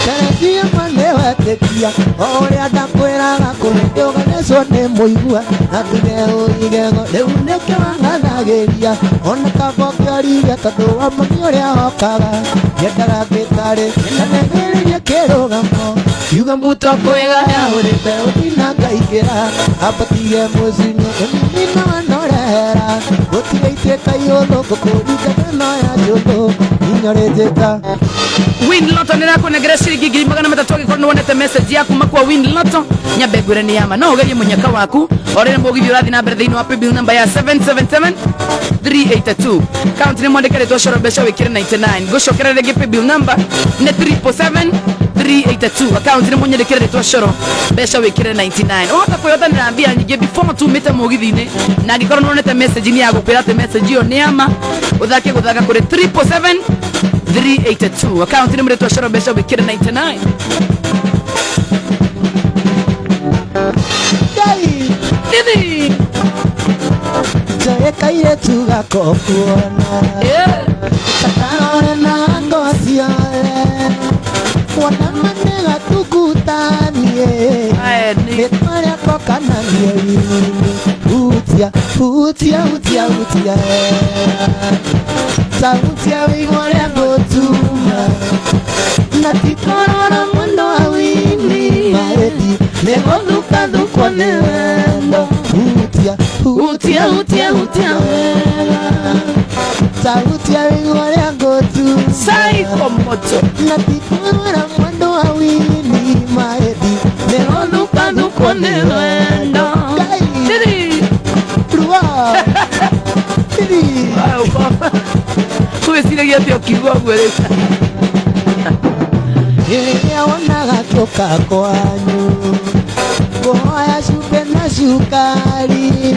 Teresia manewetĩkia ũrĩa ndakwĩraga kũrĩndũganĩcwo nĩ mũigua na ndũgeũigego. Rĩu nĩkĩ wang'athagĩria ona kaba ũkĩoririe tondũ wa mami ũrĩa hokaga, nyendaga ngĩtarĩ ndathĩgĩrĩrie kĩrũgamo, kiuga muta kwĩgaya ũrĩte ũthina ngaingĩra, ambatige mũcinyo nĩnini na wanorehera, gũtirĩ ituĩka iũthũngũ kũringana no ya njũthũ, inyorĩte ta. Win Lotto nĩrakũnengera ciringi 300 angĩkorwo nĩwonete message yaku makwa Win Lotto nyambe ngwĩre nĩ yama. No ũgerie mũnyaka waku orĩrĩ mũgithi ũrathiĩ na mbere thĩinĩ wa paybill number ya 777382. Count nĩ mwandĩke rĩtwa coro mbeca wĩkĩre 99. Ngũcokera rĩngĩ paybill number nĩ 777382. Account nĩ mwandĩke rĩtwa coro mbeca wĩkĩre 99. Ũhota kwĩyotanĩra mbia nyingĩ before tumĩte mũgithi-inĩ, na angĩkorwo nĩwonete message nĩ yagũkwĩra atĩ message ĩyo nĩ yama, ũthake gũthaka kũrĩ 777382. Account nĩ mrĩtwa coro mbeca wĩkĩre 99. Didi Kaire tuga kokuona Katarore na ngosiole Wana manega tukutanie Netmare kokananie Utia, utia, utia, utia Sautia wigore gotuma Natikorora mundo awini Maedi, negoduka dukwane wendo Utia, utia, utia, utia Saiko moto Natikura mwendo wa wini maedi Neonuka nuko newendo Didi Rua Didi Kuwesile kia teo kigwa mweleza Ile onaga toka kwanyu Goya shupe na shukari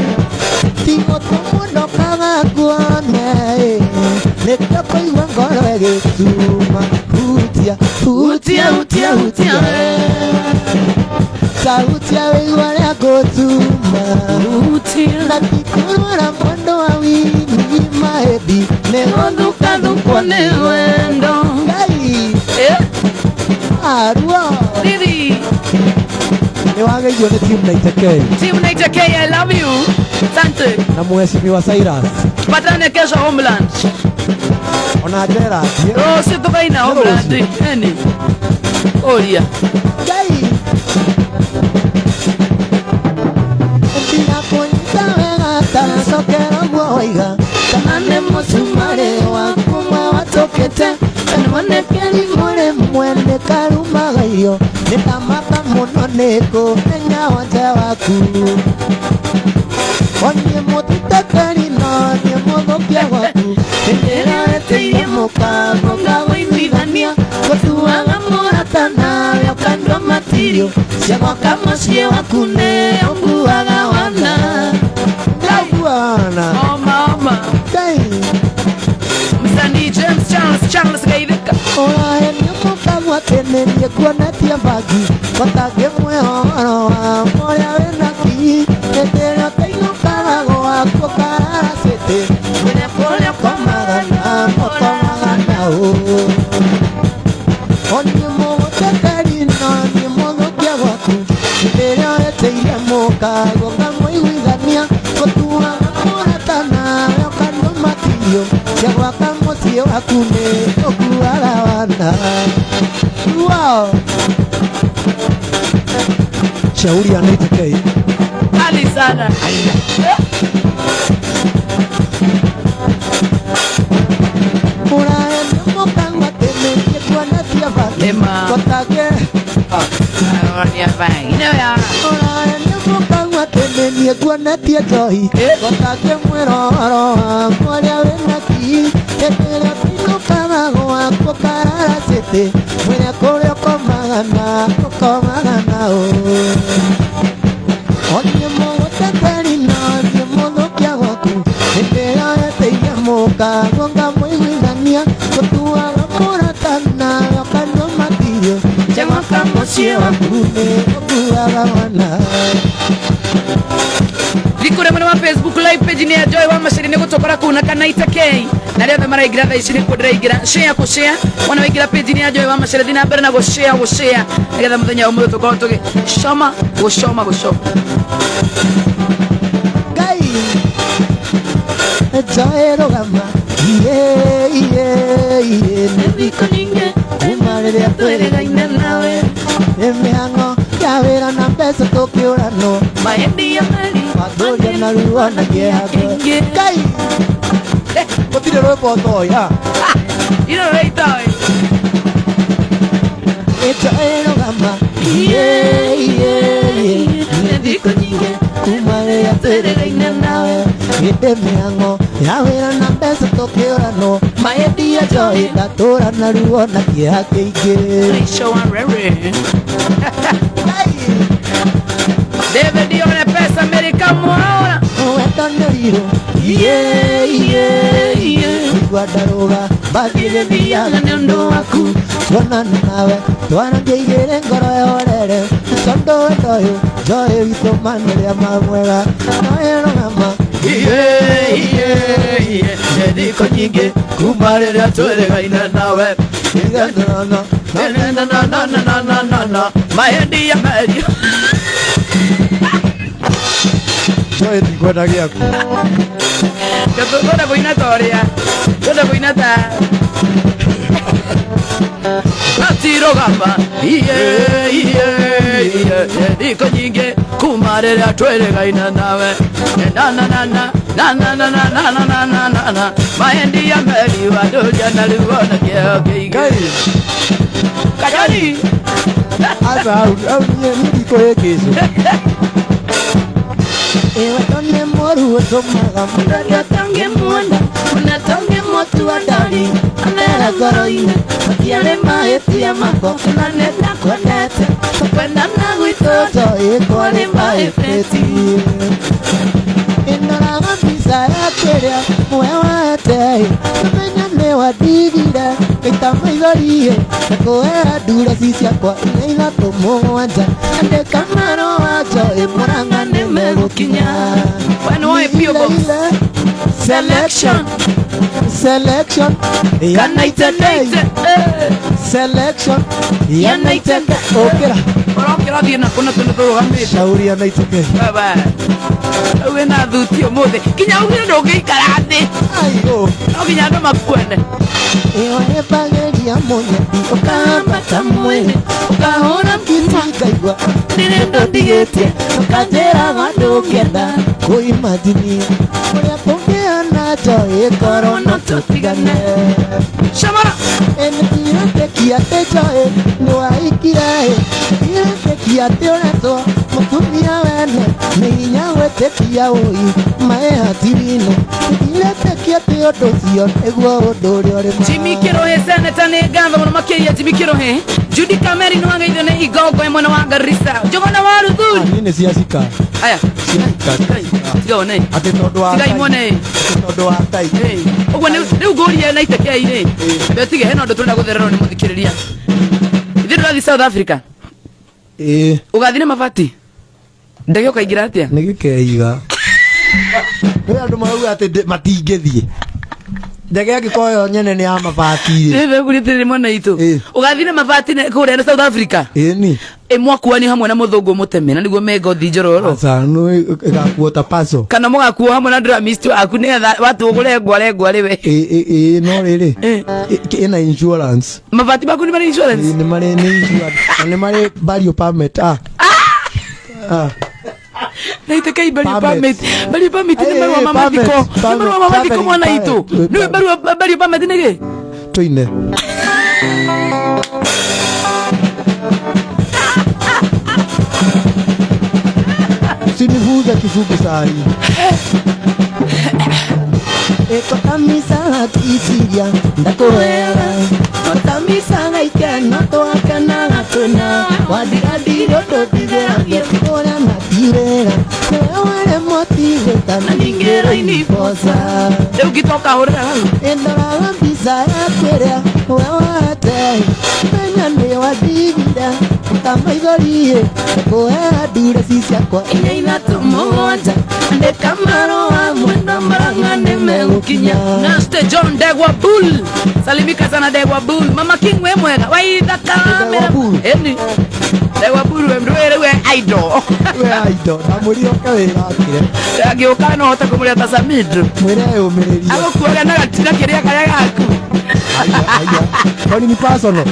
Tigo tumundo kaga kuone Netako iwa ngoro egetuma Hutia, hutia, hutia, hutia Sautia wewa lea gotuma Hutia Natikurura mwendo wa wini maedi Neonuka nuko newendo Gai Arua Didi ni wageithio ni timu Naita K. Team Naita K, I love you. Asante. Na mheshimiwa Cyrus. Patane kesho Homeland. Ona ndera. Oh, situkaina Homeland. Eni. Oria. Gai. Ndina kunyita wega tasokera mwoiga. Tanane musumare wa kumwa watokete. Tanwanekeni mure mwene karuma gayo. Nitamaka muno neko nenya wanja waku. Onye mututakari no nye mwogokia waku. Ndera eteiye mukago ngawa imidania. Kotuwaga muratana yokandwa matirio. Siagwa kamosie wakune onguwaga wana. Wana. Oh mama. Kai. Msanii James Charles Gaivika. Ola enyo mukagwa tene nye kuonetia mbagi. Kotage mwehoro wa moria wenaki. Eterio teino karago wako karara sete. Mwene kule komagana mokomagana o. Onye mwogotekari no nye mwogokia waku. Eterio eteire mukago ngamwe igwithania. Kotuwaga muratana yokando matirio. Siagwa kamosie wakune okuwaga wana. Wow. Shauri ya Naita K. Kali sana. Murae mokangwa tene yekuanatia vaki. Ema. Kotage. Oria bang. Inoya. Murae mokangwa tene yekuanatia johi. Kotage mwiroro moria wenaki. Etera tino kamago wako karara sete. Mwene kore komagana o. Onye mwogotekari no nye mwogokia waku. Etera eteiya mukago ngamwe igwithania. Kotuwaga muratana yokando matirio. Siagwa kamosie wakune okuwaga wana. Vikure mwana wa Facebook live page ni ya Joy wa Mashiri nego tokora kuna Naita K. Na leo mara igira ici ni kudra igira share ku share. Mwana wa igira page ni ya Joy wa Mashiri dina mbere na go share. Ngetha muthenya umwe tokora toge shoma. Gai. Joero gama. Ndiko ninge Umarere atwere nawe. Emihango ya wera na pesa tukiurano. Maendi ya mali. Madoria na ruo na kĩhato. Ngai. Gũtirĩ rwĩmbo toya. Ino reitoi. Ĩrũgama. Ndiko ninge Kumare atweregaine nawe. Gĩtĩ mĩhango ya wĩra na mbeca tũkĩũrano. Maendi ya njohi ngatũra na ruo na kĩeha kĩingĩ. Show and rare. David Dione pesa Amerika mwaona. Wendo nĩ rirũ. Igwandarũga mbagire thiaga nĩ ũndũ waku. Tuonana nawe twarangie igĩrĩ ngoro yorere. Tondũ wendo ũyũ njoĩ witũ manĩrĩa mamwega. No ĩrũgama. Ndiko nyingĩ kuma rĩrĩa tweregaine nawe. Maendi ya mali. Joy ndikwenda gĩaku. Twende kũina toria. Twende kũina ta. Atirogamba. Ndiko nyingĩ kuma rĩrĩa tweregaine nawe. na na na na na na na na na na maendi ya meli wadoja na liwana kia kei kajani asa au ni ko keso ewa tonne moru otomaga muraga tange mwana una tange motu adani anera goroine akiale maeti ya mako na neta konete kwenda na gwitoto ekole maefeti inaraga bisa ya keria mwewa tei menya ne wadigire itamaithorie koera dura sisia kwa ina tomwanja ande kamaro wacho imuranga ne megukinya wano epio box selection United selection United okera dina kuna tundo hambe shauri United baba we na dhuti omothe kinya ugire ndungikara thi aigo okinya ndo makwende ewe bageria munyeti ukambata mwene ukahona mkitikaigwa ndirendo ndigete ukajera gandu kienda kuimagine uria kungiana jo ikorono tutigane shamara tekia tejoe niwaikire tekia teoneto mutumia wene nihinya gwetekia ui mae hatirino tekia teodocio eguo undu uria uri Jimmy Kirohe seneta ni gatho muno makiria Jimmy Kirohe Judy Kameri no angeithio ni igongo imwe na wa Garissa jogona wa Ruthuri nini ciacika aya tiga ne ati tondu wa tiga imone tondu wa tai ogwo riu nguria na itekei ni betige hena ndu turenda guthererwo ni muthikiriria ithiru rathi South Africa ugathine mabati ndege ukaingira atia ni gikeiga we andu mauga ati matingithie ndege angikoyo nyene ni ya mabati ni gurithire mwana itu ugathine mabati kuria na South Africa ni mwakuani hamwe na muthungu muteme na niguo me ngothi njororo asa no igakuota paso kana mugakuo hamwe na dramist aku ni watu ugure ngware riwe no riri ina insurance mabati baku ni mari insurance ni mari ni mari value permit na itekei value permit ni marua mamadiko mwana itu ni value permit nige tuine sinivuza kifupi sahi eko kamisa kisiria ndakuwera otamisa ngaike noto akana gatuna wadiradirio dodidera getikora na tirera wale motiveta na ningero iniposa eu gitoka hora endara bisa ya kwerea wawate menya ni wadigida tamaithorie kuhera dure sisia kwa ina tumonja ande kamaro wa mwendo maranga nimegukinya Naste John Degwa Bull salimika sana Degwa Bull mama king we mwega waitha kamera eni Degwa Bull we mrwere we idol na murio kawira akire agioka no hota kumuria ta Samido mwire umiriria agokuaga na gatina kiria karia gaku kwani ni personal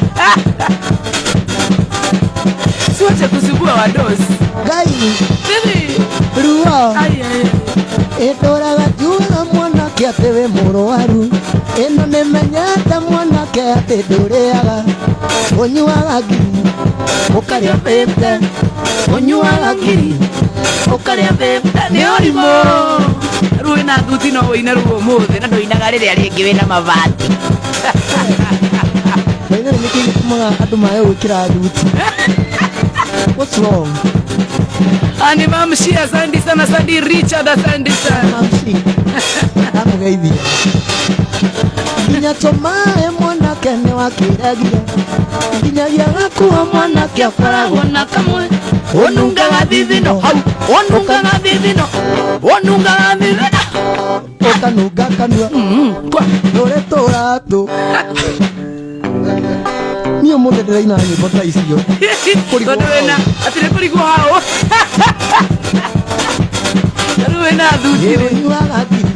siwache kusubua wadosi gai bibi ruo ai etoraga juga mwana ke atewe murwaru eno ne menyata mwana ke ate dureaga onyuaga giri ukaria pepta onyuaga giri ukaria pepta ni orimo ruina thuti no wina ruo muthe na ndoinaga riria ringi wina mabati Maina ni kile kuma andu mayo gwikira thuti what's wrong ani mamshi asante sana Sadi Richard asante sana mamshi amugeithia nginya tomae mwana kene wakiragia nginyagia gakuo mwana ke akoragwo na kamwe onungaga thithino hau onungaga thithino ukanunga kanua ndore turatu niyo mundu ndiraina nyimbo ta icio tondu wena atire kurigwo hao tondu wena thuti onyuaga ngiri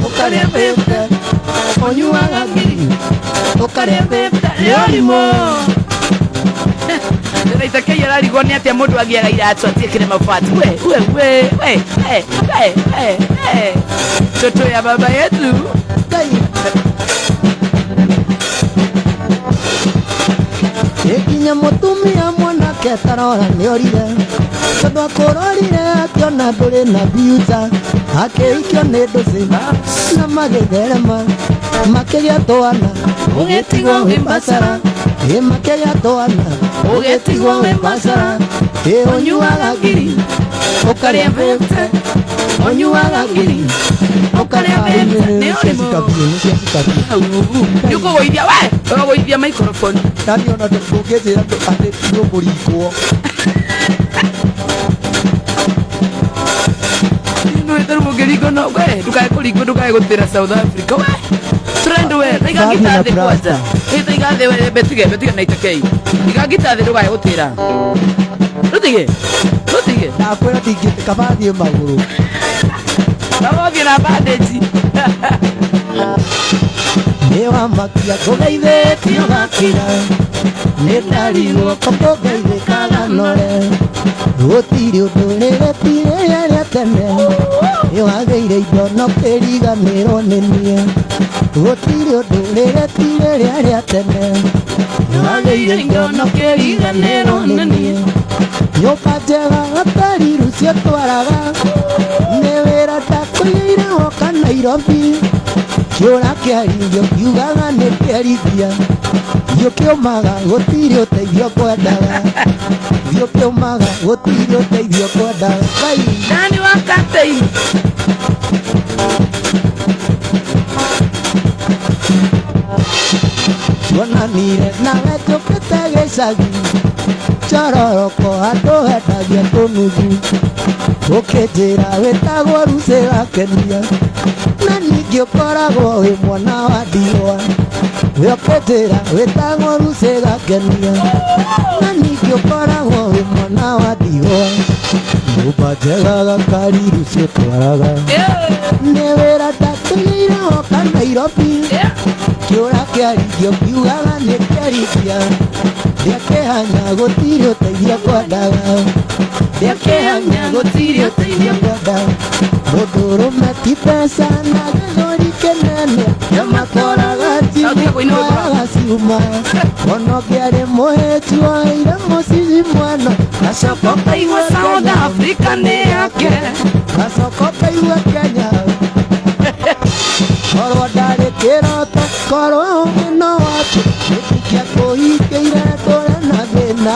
ukaria pepta ukaria pepta yorimo na itakei ararigwo nĩ atĩa mũndũ agĩaga iratũ atiĩkĩre mabati. Toto ya baba yetu. Ekinya mutumia mwanake tarora nĩorire tondũ akũrorire akĩona ndũrĩ na biuta akĩikio nĩ ndũci na magĩtherema makĩgĩa twana ũgĩtigwo wĩ mbacara makĩgĩa twana ũgĩtigwo wĩ mbacara ũnyuaga ngiri ũkarĩa mbembe ũnyuaga ngiri ũkarĩa mbembe nĩ ũrĩmũ nĩũkũgũithia we ũgũithia microphone tani ona ndũngĩnjĩra atĩ nĩũkũringwo mũngĩringwo no we ndũkae kũringwo ndũkae gũtĩra South Africa we trend we taiga ngitathĩ kwanza taiga thĩ we betige na itakei iga ngitathĩ ndũkae gũtĩra rũtige ndakwĩra ndingĩtĩka bathiĩ magũrũ nagothiĩ na bandage nĩwamakia ngũgeithĩtio gakĩra nĩndarirwo kũngũgeithĩkaga nore gũtirĩ ũndũ rĩrĩtire rĩa tene nĩwagĩire indo no kĩriganĩrwo nĩ niĩ gũtirĩ ũndũ rĩrĩtire rĩa tene nĩwagĩire indo no kĩriganĩrwo nĩ niĩ nyũmba njega gatari rũcio twaraga nĩ wĩra ndakũigĩire woka Nairobi kĩũra kĩaringio kiugaga nĩ kĩarithia gĩũkĩũmaga gũtirĩ ũteithio kwendaga gĩũkĩũmaga gũtirĩ ũteithio kwendaga nani wakatei tuonanire nawe tũkĩte gĩcagi Chororoko andũ hendagia tũnuthu ũkĩnjĩra wĩtagwo Lucy Gakenia na ningĩ ũkoragwo wĩ mwana wa ndigwa ũkĩnjĩra wĩtagwo Lucy Gakenia na ningĩ ũkoragwo wĩ mwana wa ndigwa nyũmba njega gakari Lucy twaraga nĩ wĩra ndakũigĩire woka Nairobi kĩũra kĩaringio kiugaga nĩ kĩarithia ndĩakĩhanya gũtirĩ ũteithio kwendaga ndĩakĩhanya gũtirĩ ũteithio kwendaga mũndũrũme ti mbeca na gĩthũri kĩnene nĩmakoraga njimũaga ciuma ona ũngĩarĩ mũhĩnju waire mũcici mwena gacoka kaigua South Africa nĩ yake gacoka kaigua Kenya korwo ndarĩ kĩroto korwo ũmĩno waku gĩtikia kũhingĩire tũre na thĩna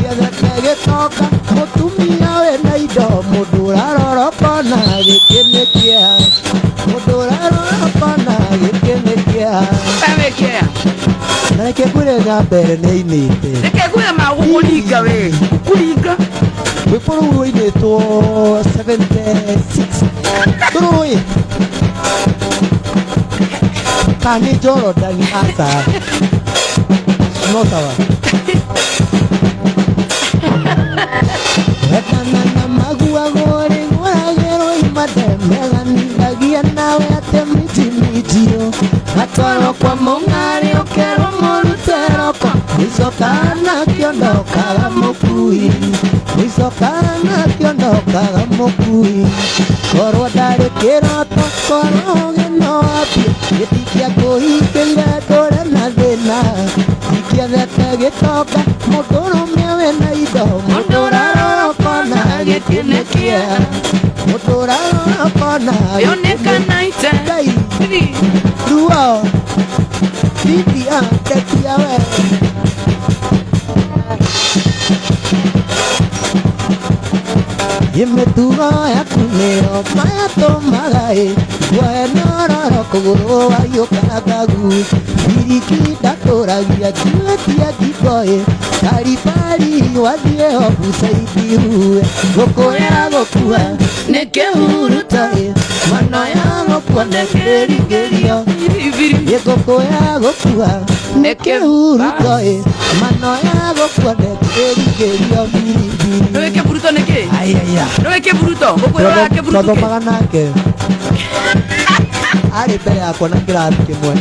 gĩethete gĩtoka mũtumia wĩna indo mũndũ ũrarorokona gĩkĩ nĩ kĩeha mũndũ ũrarorokona gĩkĩ nĩ kĩeha na reke ngwĩre na mbere nĩ ainĩte reke ngwĩre magũkũringa we kũringa rwĩmbo rũu rũinĩtwo 76 tũrũĩ Kani Jordan asa notawa wetana na magua gore ngoragero imade megani gagia nawe atemitimitiyo atwaro kwa mong'ari okero moruteroko isokana kiondokaga mũkui isokana kiondokaga mũkui korwo ndarĩ kĩroto korwo gĩno wapi gĩtikia kũhingĩire ndũre na thĩna ikiethete gĩtoka mũndũrũme wĩna indo mũndũ ũrarorokona gĩkĩ nĩ kĩeha mũndũ ũrarorokona yonekanaite ruo Bibi tetia we Imetugo yaku nĩyo mayatũmaga gwenyororo kũgũrũ wayũkagagu biriki ndatũragia njuĩtia ngingo karibari wathiĩ hobucaidiue gũkũya gũkua nĩ kĩhuruta mano ya gũkua nĩ kĩringĩrio gũkũya gũkua nĩ kĩhuruta mano ya gũkua nĩ kĩringĩrio biribiri nĩwe kĩburuto nĩkĩ nĩwe kĩburuto gũkũya kĩburuto twathomaga nake arĩ mbere yakwa na kĩrathi kĩmwe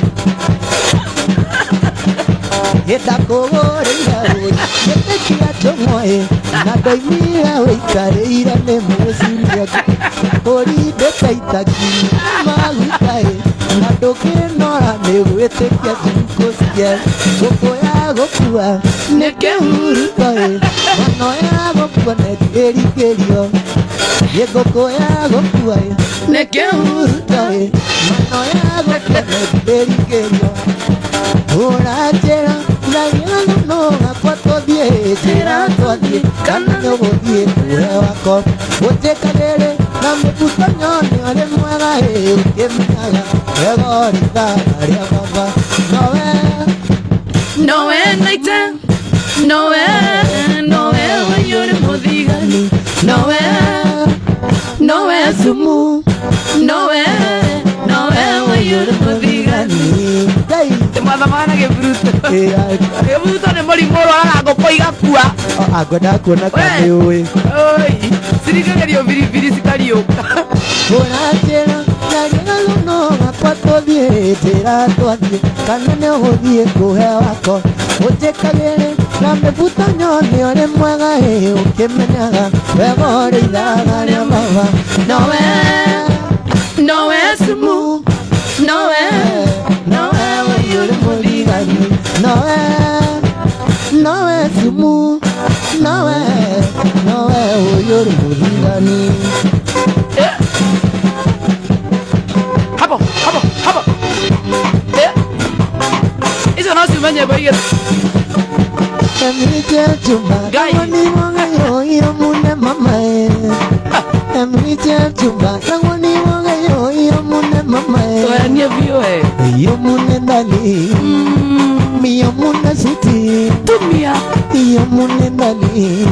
Itakugoreira we Yetekia chomoe Na doimira we ikareira ne mwesiria Ori deta itaki Magutae Na dokenora ne wetekia jikosia Goko ya gokua Neke hurutoe Mano ya gokua nekeri kerio Ye goko ya gokua Neke hurutoe Mano ya gokua nekeri kerio Ora jera na no akwato die jera to die kanyo bodie wako ote kadere na mputanyo ni ale mwaga e kemnaga egori da aria baba nowe naita nowe wanyore modigani nowe sumu nowe wanyore modigani te mwana ke bruto ne mori moro aga ko igakua agwenda kuona kame uwe oi sirikario biribiri sikario ora jera na no akwato die jera to die kanene hodie kuhe wako ote kagere na mputanyo ni ole mwaga e ukemenyaga wegore ndaga ya baba nowe sumu nowe wanyore modigani Nowe sumu Nowe uyuru muligani Hapo Iso no si mwenye boye Emite chumba Nangwani mwanga yo mune mama Emite chumba Nangwani mwanga yo mune mama Toya vio yo mune ndani Yo mune siti Tumia yo mune ndani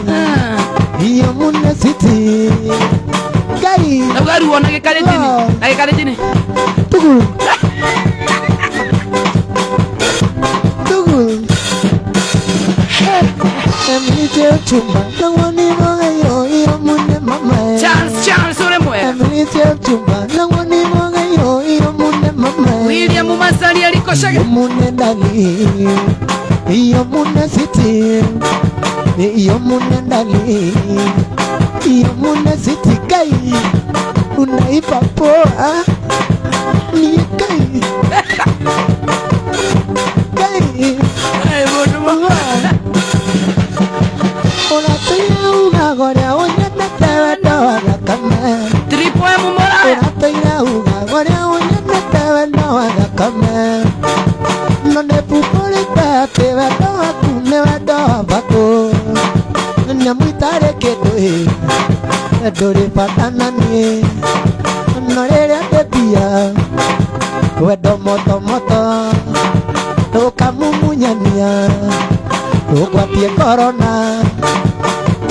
yo mune siti Gai Nagari wona ke kare jini Tugul Emite chumba Nangwani mwanga yo mune mama Charles ore mwe Emite chumba Nangwani mwanga yo mune mama William Masani alikoshage mune ndani iyo mune siti iyo mune ndani iyo mune siti kai unaipa poa ni kai ona tena ugagoria unyendete ndoaga kame tripo ya mumora ona tena ugagoria unyendete ndoaga kame none pupolita te wendo waku ne wendo wako nyamwitare kindu nduri patana nie no riria ndebia wendo moto ukamumunyania ugwatie korona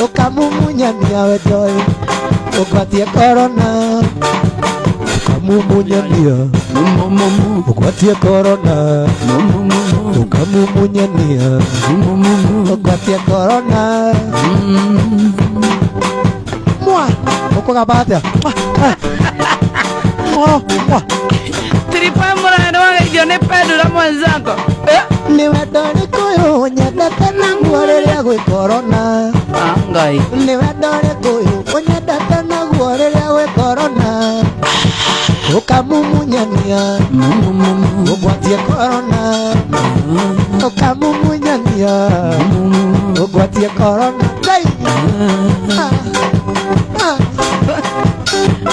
ukamumunyania wendo ugwatie korona ukamumunyania ugwatie korona ukamumunyania ugwatie korona mwa ukugabata tripo ya mumora ndo wage ne pedura mwenzako ni wendo rikuyu nyendete naguo riria gwi korona angai ni wendo rikuyu unyendete naguo riria gwi korona ukamumunyania ugwatie korona ukamumunyania ugwatie korona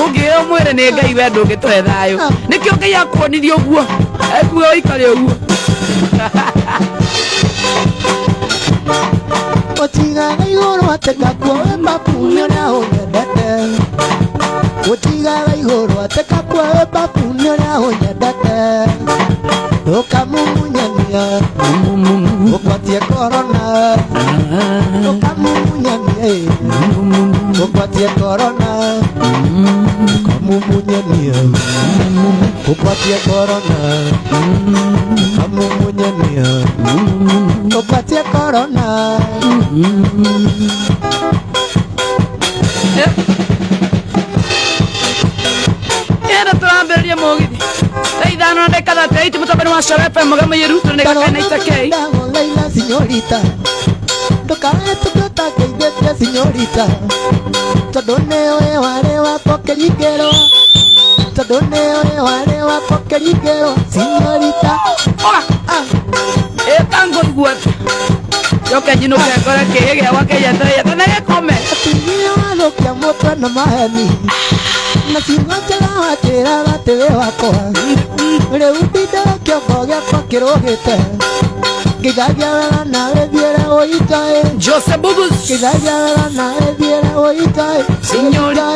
ungio mwire ni ngai we ndungitwe thayo nikio ngai akwonirie uguo ekuo ikare uguo utigaga iguru ateka kuowe mapu niuria unyendete utigaga iguru ateka kuowe mapu niuria unyendete ukamumunyania ugwatie korona ukamumunyania ugwatie korona ukamumunyania ugwatie korona ukamumunyania ugwatie korona era turambereria mugithi Dano de cada teiti mutabani wa sharefe magama yerutu ndeka kana itake. Leila señorita. Tocae tu plata que idete señorita. Tadoneo e wale wa pokerigero. Tadoneo e wale wa pokerigero señorita. Tango guat. Yo que jino que agora que llegue agua que ya trae que come. Atinio lo que amo para no mahani. Na singocha la batera bate de bacoa. Le upita que aboga pa que rogete. Que ya la nave viera hoy cae. Joseph Bubus. Que ya la nave viera hoy cae. Señora.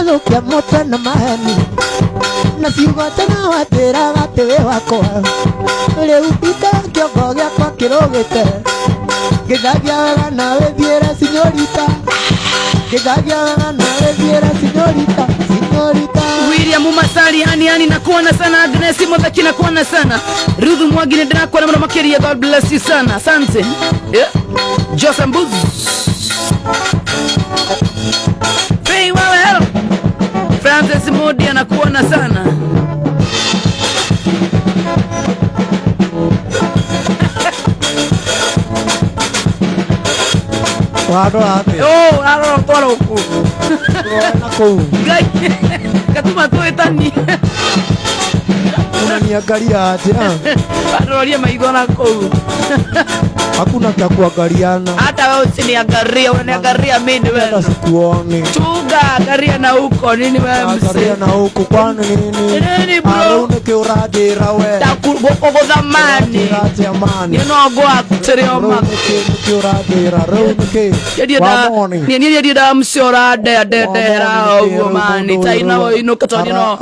Lo que amo tan mahani. Na singocha la batera bate de bacoa. Le upita que aboga pa que rogete. Que ya la nave viera señorita. Que ya la nave viera señorita. Señorita William Umasari hani nakuona sana. Agnes Modaki nakuona sana. Rudu Mwagine nakuona mwana makeria. God bless you sana. Asante. Joseph Buz. Hey, well, hello. Francis Modi anakuona sana. Wado ate. Oh, aro toro ku. Nako. Gai. Katuma tu etani. Unaniangalia aje? Paroria maigona ku. Hakuna cha kuangaliana. Hata wewe usiniangalia, unaniangalia mimi wewe. Hata sikuoni. Chuga, angalia na huko nini wewe mse. Angalia na huko kwani nini? Nini bro? Arune ke uradira we. Takugo zamani. Ati amani. You know go akuterio ma. Ke uradira rune ke. Ni da msiora de ra mani. Taina ino katonino.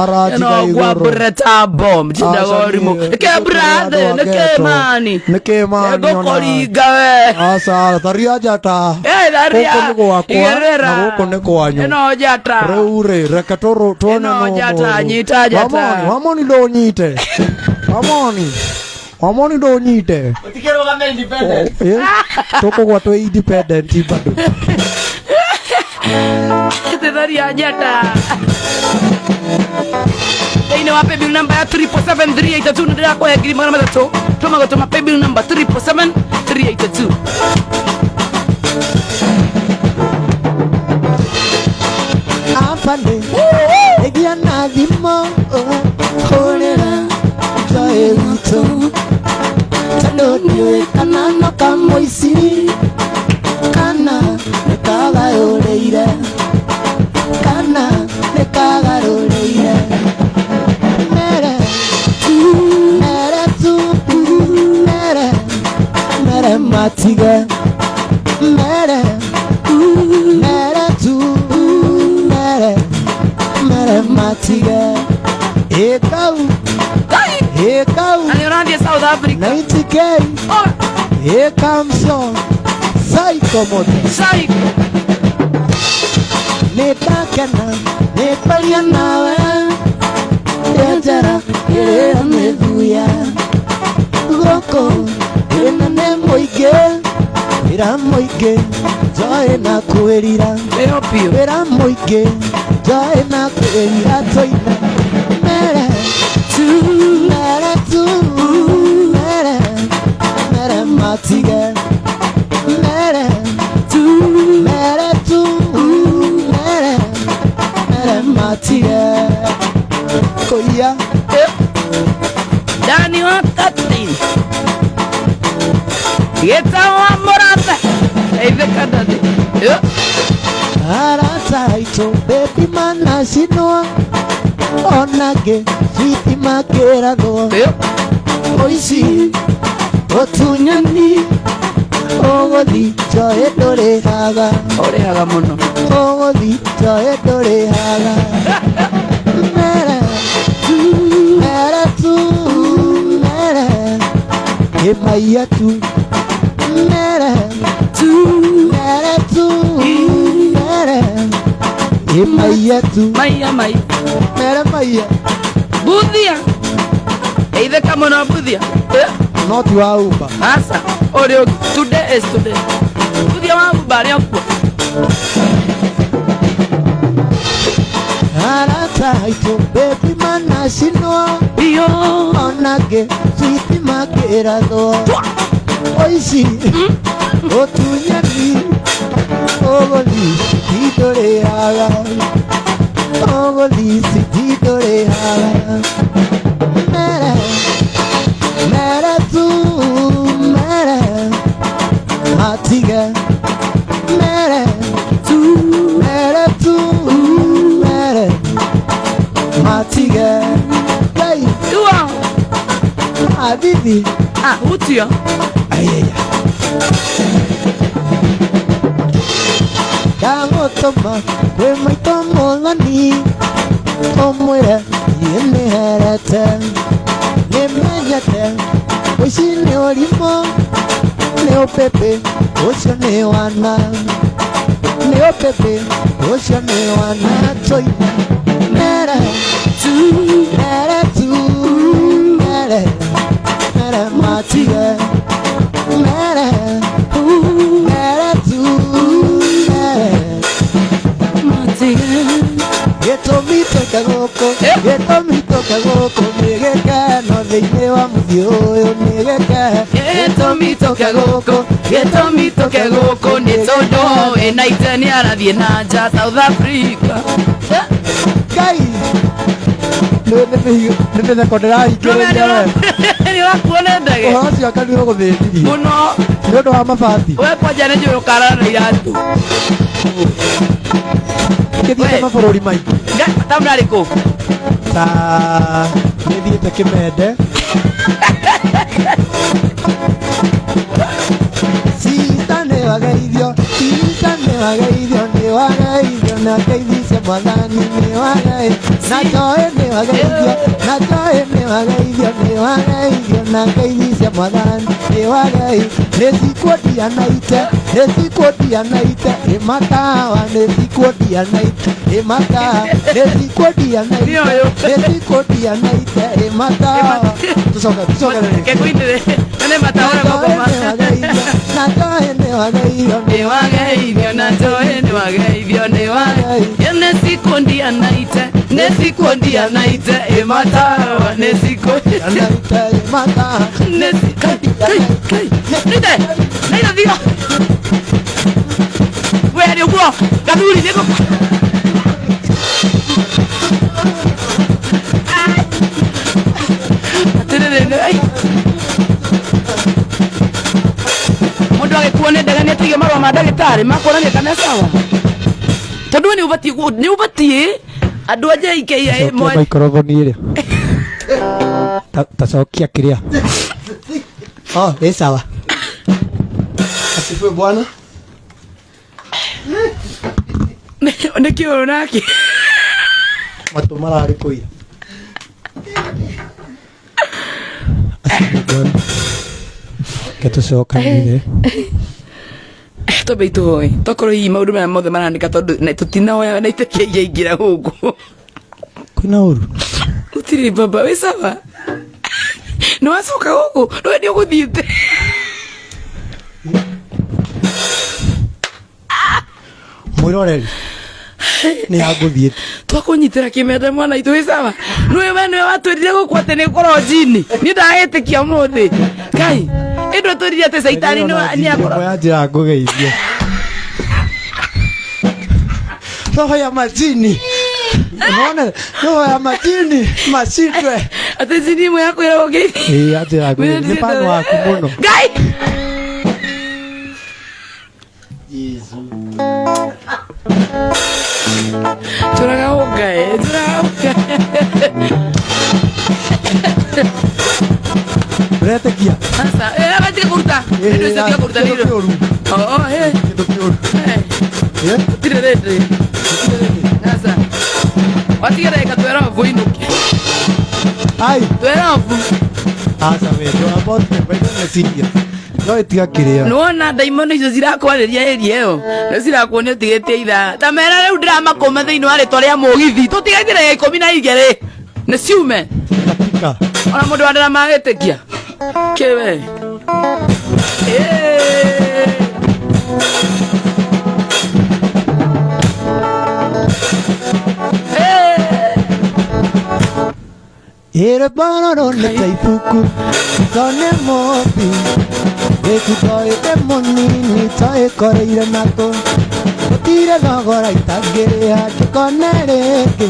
You go breta bomb. Jinda gorimo. Ke brother, ke mani. Ke mani. Go koliga we. Asa taria jata. Daria. Huko wako na huko neko wanyu. Eno jata. Reure rekatoro tone no. Eno jata nyita jata. Wamoni do nyite. Wamoni do nyite. Utikero kama independent. Toko kwa to independent bado. Daria jata. Ine wape bill number 3473882 ndio yako ya grima namba 3. Tuma gotoma pay bill number 3473882. Apande. Egia nadimo. Kolera. Jaelito. Tanodio kanano kamoisi. Kana nekaga yoleire. Kana nekaga yoleire. Matiga mere matiga ekau Ani South Africa 90k ekamso psycho mode psycho netakana nepalianawe yajara meduya goko enane moige era moige joe na kuerira Eopio era moige joe na kuerira toina mere matiga mere matiga koya Dani wakati Yeta wa morata Eivekadade arata ito baby mana sino onage fiti makera no oisi otunyani ogodi joe dore haga muno ogodi joe dore haga mere emaya tu mere emaya tu Maya mere maya Budia Either come on Budia. Not you are Uber. Asa. Oreo today is today. Budia wa bari hapo. Arataito baby manashino. Iyo Onage sweet makerado. Oishi. Otunyani. Ogoli tidore ara. Ogoli tidore ara. Mere tu mere matiga mere tu mere matiga hey Tua Habibi utia ayaya Dango toma kwe mai tomo lani Tomoira yene harata Nemenyate Oshine olimo Leo pepe Oshone wana Leo pepe Oshone wana Toy Mere Tu Mere tu Mere Mere matiga Mere Mere tu Mere matiga Geto mito kagoko Geto mito kagoko Megeka no leine wa mudioyo Megeka Geto mito kagoko ni todo enaitani arathie na nja South Africa Kai Nene kodera ikere Ni wakuone ndege Ohasi wakani wako thiri Muno Nyoto wa mafati we kwa jane njoro karara na iratu Kethite mabururi maingi Tamna riko Ta Nithiite Kimende Sitane wagaithio Ni wagaithio Na geithicia mwathani Ni wagaithio Na toe ni wagaithio Na geithicia mwathani Ni wagaithio Nĩsikwendia na ite Imatawa nĩsikwendia na ite Imatawa nĩsikwendia na ite Imatawa Tusoka Kekuindire Nene matawara kwa Na toe ni wagaithio Ni wagaithio na toe ni wagaithio Ni wagaithio Nesikondia na ite Imatawa Nesikondia na ite Imatawa Kai Nite Naira thio Weri uguo Gathuri niko Mundu agikuone ndege ni atige marwa ma ndagitari makuonania kana sawa tondu ni ubatie andu anja ikia mwe microphone ile tacokia kiria sawa asifiwe bwana nikio nake matu marari kuira asifiwe bwana ketucokanire tobe itoe tokoro hii maundu maya mothe marandika tondu tutinaoya na itekia ingira guku kwina uru utiri baba we sawa no asoka guku no ndio guthiite mwiroreri ni aguthiite twakunyitira kimende mwana itu we sawa nwe watwirire guku ati ni korojini ni ndagitikia muthi kai indo twirire ati saitani ni akoro ya njira ngugeithia roho ya majini unaona roho ya majini mashindwe ati jini mwe yako ira ugeithia ya njira ngugeithia ni pano waku muno kai turaga uretekia sasa abatika kurta ndio sio kurta ndio tire sasa watigere katwera voinuke ai twera asa we ndo about the better siria no itiga kiria nuona daimono icio cirakwarĩria ĩria ĩyo nĩ cirakuonia ũtigĩtie ithaa ta mera rĩu ndĩramakũma thĩinĩ wa rĩtwa rĩa mũgithi tũtigaitĩre 12 nĩ ciume katika ona mundu andira magetikia kiwe Ere baroro ne taifuku tone mopi ekutoe temonini tae koreire nato tire nagora itagere hakonereke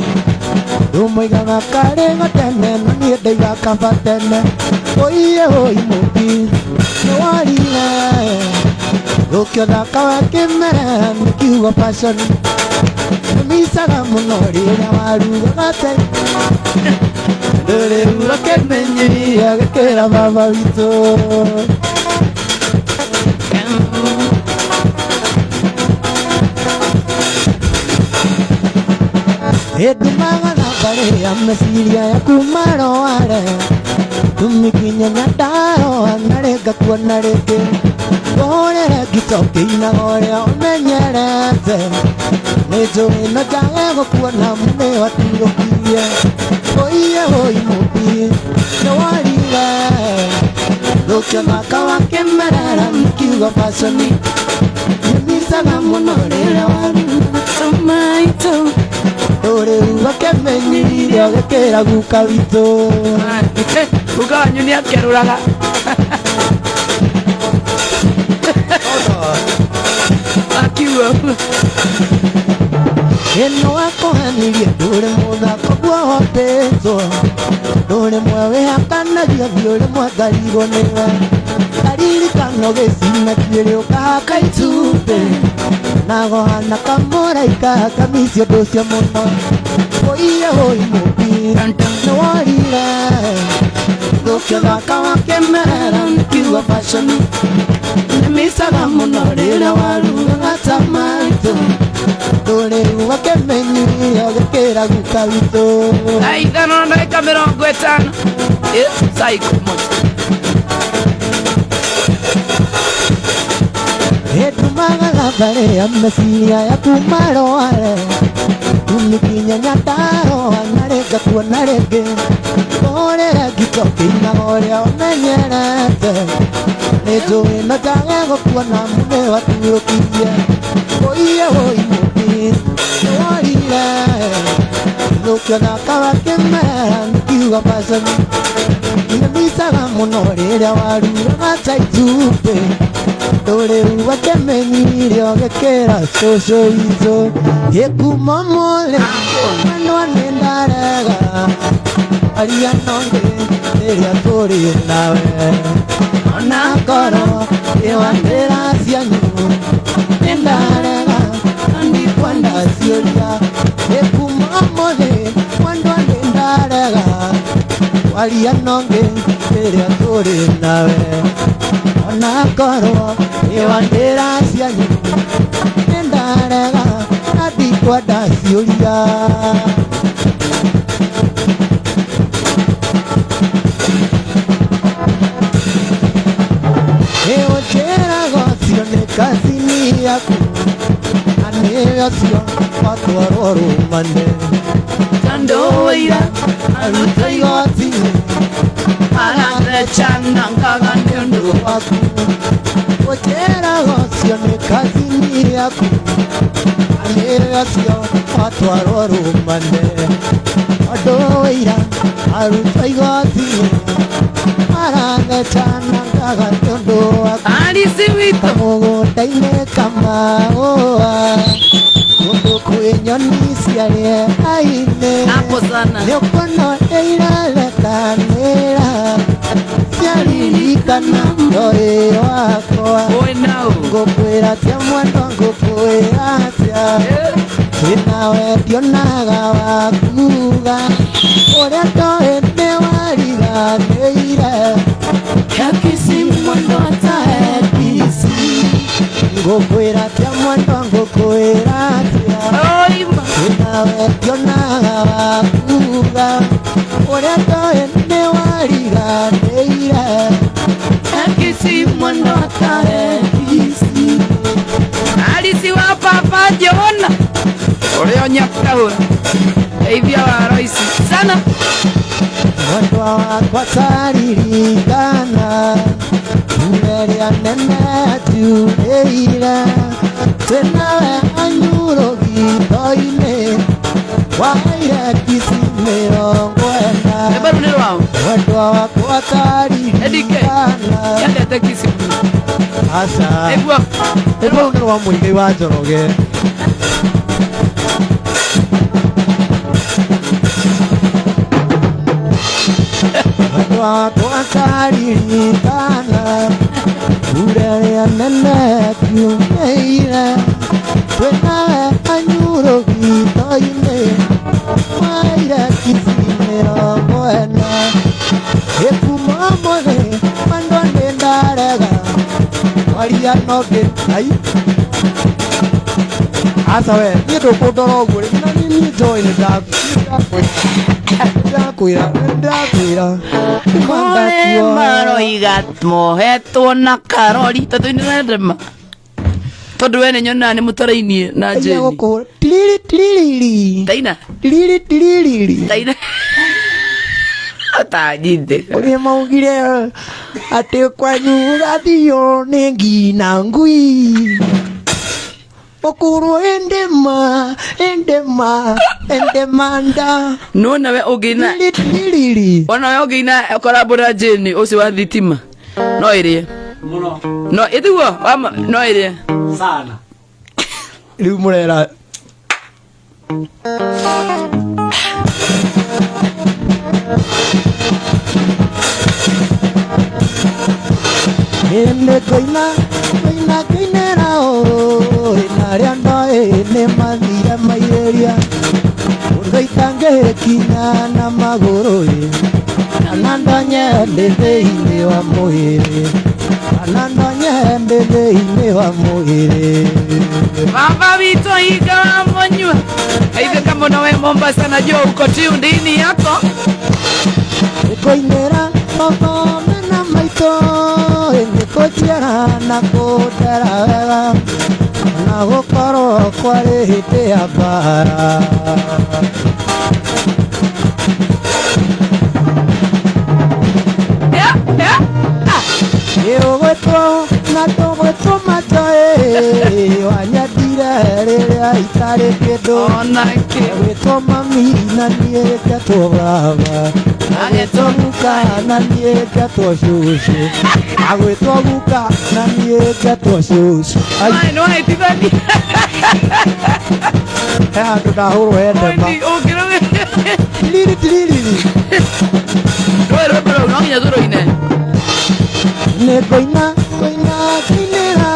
Dumoiga ngakare ngotene nani edeiga kafatene Oiye hoi mopi Noarine Ukyo daka wakimere Mikiugo passion Misaga munori Nyawaruga gate Dore ura kemenyi Agakera baba wito Edumaga na bare ya mesiria ya kumaro are Tumikinya nyataro anarega kuanarege Gore gitoke ina gore omenyerete Nejo ino jango kuana mune waturokie Oiye hoi mupi Noarire Lokyo naka wakemerera Mikiugo pasoni Nimisaga monorere waru Tomaito Dore uga kemenyirio Gekera guka wito Guka wanyu ni akeruraga Akiwa Eno wako hanirie Dore muthako guohotetwo Dore mwewe hakana Dore mwagarigo niwe Kariri kano gesina Kiri ukahaka itupe Nago hana kamoraika Kamisio dosia muno Oiye hoi mupi Noarire Dokyo daka wakemera Mikiugo passion Nemisaga muno Rira waruga gatamaito Dore wakemenyi Agakera guka wito Aithano na ndagĩka 50 Saiko moja Edumaga na bare ya mesiria ya kumaro are Tumikinya nyataro anarega kuanarege Gore gitoke ina gore omenyerete Nejo ino jango kuana mune waturokie Oiye hoi mupi Noarire Lokyo naka wakemera Mikiugo pasoni Nemisaga monorere waruga gataitupe Dore uga kemenyirio Gekera soso izo Yekuma mole Mwendo anendarega Aria nonge Eria tori nawe Ona koro Ewandera sianyu Nendarega Andi kwanda sioria Yekuma mole Mwendo anendarega Aria nonge Eria tori nawe Ona koro Ewandera sianyu Nendarega Andi kwanda sioria Eochera gosio ne kazini yaku Anegasio Patuaro mande Tando ira Aluta yoti Arangre chanda Nkagande ndu Waku Ochera gosio ne kazini yaku Anegasio Patuaro mande Ado ira Aluta yoti Arangre chanda Nkagande ndu Waku Alisi wito Kamugundaine kamaoa Kundu kwenyoni siarie aine Hapo sana Nyokono eiralekanera Siaririkana ndore wakwa Oe nao Ngukwira tia mwendo ngukwira tia Inawe dionaga wakuga Uria toe ne wariganĩire Yakisi mwendo ataedisi Ngukwira tia mwendo ngukwira tia Oima Inawe dionaga wakuga Uria toe ne wariganĩire Yakisi mwendo ataedisi Alisi wa papa Jona Oreo nyakaura Eivia wa raisi sana mwendo wakwa taririkana umeria nene tureire twenawe anyuro githo-inĩ waire kisi mĩrongo ĩna mwendo wakwa taririkana aca rĩu nĩ rwa Mũigai wa Njoroge mwendo wakwa taririkana ureria nene tumeire twenawe anyuro githo-inĩ waire kisi mĩrongo ĩna gĩkumo mũthĩ mandũ nĩ ndarega waria nongĩ ai aca we niĩ ndũkũndora ũguo rĩu na niĩ njoĩ nĩndakwĩra kũrĩ maroiga mohetwo na karori tondũ nĩrendema tondũ we nĩ nyonaga nĩ mũtarainie na Jane taina taina atanyite ũrĩa maugire atĩ kwanyu gathio nĩ ngina ngui ũkũrwo endemanda nona we ũngĩina ona we ũngĩina korabo na Jane ũcio wa thitima no ĩrĩe mũno no ĩtiguo no ĩrĩe sana rĩu mũrera ende koina koinera inarĩa ndoĩ nĩ mathire maireria ũthaitange kinya na magũrũ kana ndonye ndĩ thĩinĩ wa mwĩrĩ kana ndonye ndĩ thĩinĩ wa mwĩrĩ baba witũ hinga wa monyua aithĩka mũno we Mombasa najua uko tiundini yako koinera baba mena maitũ nĩkũnjiara na kũndera wega na gũkorwo kwarĩ hĩndĩ ya mbara ũgwĩtwo na ndũgwĩtwo matoĩ wanyendire rĩrĩa itarĩ kĩndũ gwĩtwo mami na niĩ ngatwo baba agĩtwo guka na niĩ ngatwo cũcũ agwĩtwo guka na niĩ ngatwo cũcũ he handũ ndahũrwo he ndema tiriri nĩngũina koinĩra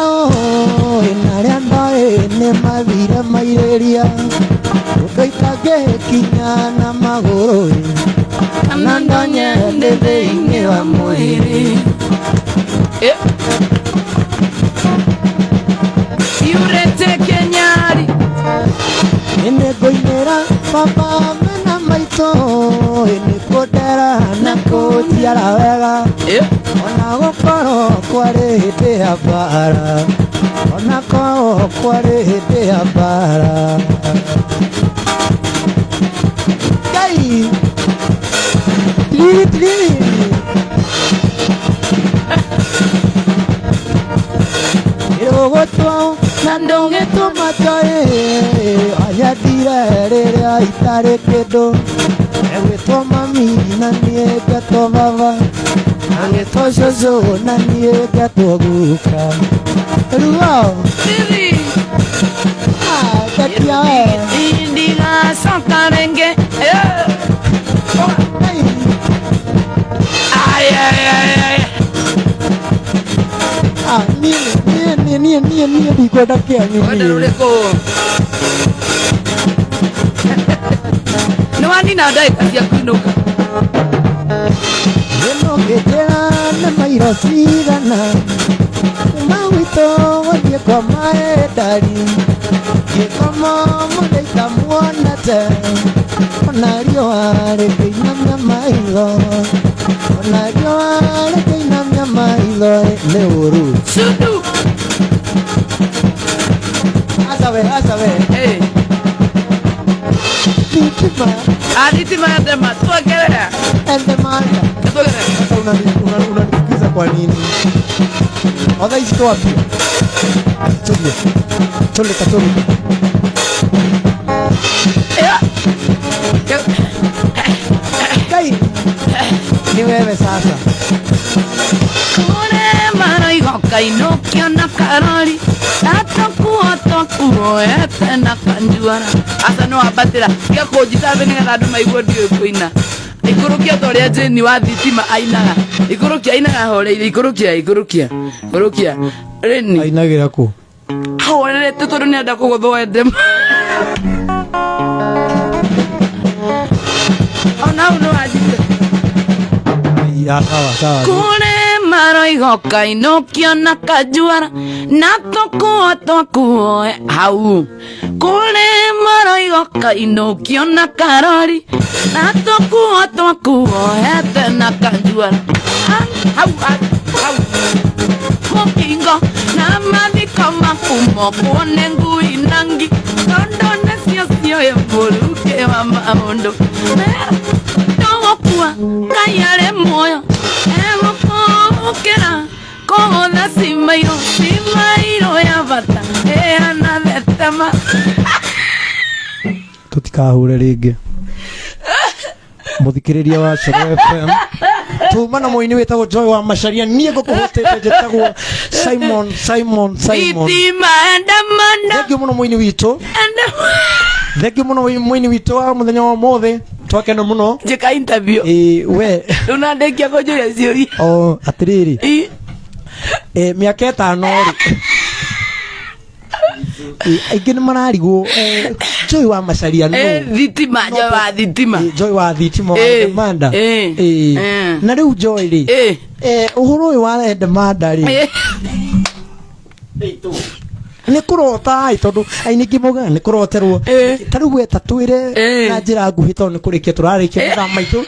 narĩa ndoĩ nĩ mathire mairĩria ũthaitange kinya na magũrũ kana ndonye ndĩ thĩinĩ wa mwĩrĩ yurete kenyari nĩngũinĩra baba mena maitũ nĩkũndera na kũnjiara wega ona gũkorwo kwarĩ hĩndĩ ya mbara ona korwo kwarĩ hĩndĩ ya mbara Ngai tiriri ũgũtwo na ndũgĩtwo matoĩ wanyendire rĩrĩa itarĩ kĩndũ egwĩtwo mami na niĩ ngatwo baba agĩtwo cũcũ na niĩ ngatwo guka ruo gatia we ndigacokarenge niĩ ndikwenda kĩang'i nĩwanina ndagĩka cia kũinũka ĩno ngĩnjĩra nĩ mairo cigana kuma gwitũ gũthiĩ kwa maendari ngĩkoma mũthenya muonete ona riũa rĩkĩinamia maitho ona riũa rĩkĩinamia maitho nĩ ũru aca we thitima thitima ya ndema tuongerera Edemanda. Sasa unanikiza kwa nini? Oda hizo wapi? Chole. Kai. Ni wewe sasa. Kone maro igoka inokio na karori. Atakuoete na kanjuara. Asa no abatira. Kia kujitabe ni ngathu maigwo ndio kuina. Ikurukia toria jeni wa thitima ainaga. Ikurukia ainaga horeire ikurukia. Reni. Ainagira ku. Horete tondu ni enda kuguthwo Edema. Ona uno ajite. Ya sawa. Kune maro igoka inokio na kanjuara. Na tokuoe hau. Kune maro igoka inokio na karori. Na tokuoe tena kanjuara. Hau. Mokingo na madiko mafumo kuone ngui nangi. Kondone sio emboluke wa maondo. Nokua kayare moyo. Kera kohoda simairo ya bata ana detama tutikahure ringi muthikiriria wa Shoro FM tuma na moini wetagwo Joy wa Macharia nie ngukuhotete jetagwo Simon itima Edemanda thengio muno moini witu thengio muno moini witu wa muthenya wa mothe twakena muno jeka interview we unandekia kujuria ciuri atiriri miaka 5 ri aingĩ nĩ mararigwo Joy wa Macharia no thitima Joy wa thitima Edemanda na rĩu Joy ri ũhoro ũyũ wa Edemanda ri nĩ kũrota tondu ainĩki moga nĩ kũroterwo ta rĩu weta twĩre na njĩra nguhĩ tondũ nĩ kũrĩkia tũrarĩkia mathaa maitũ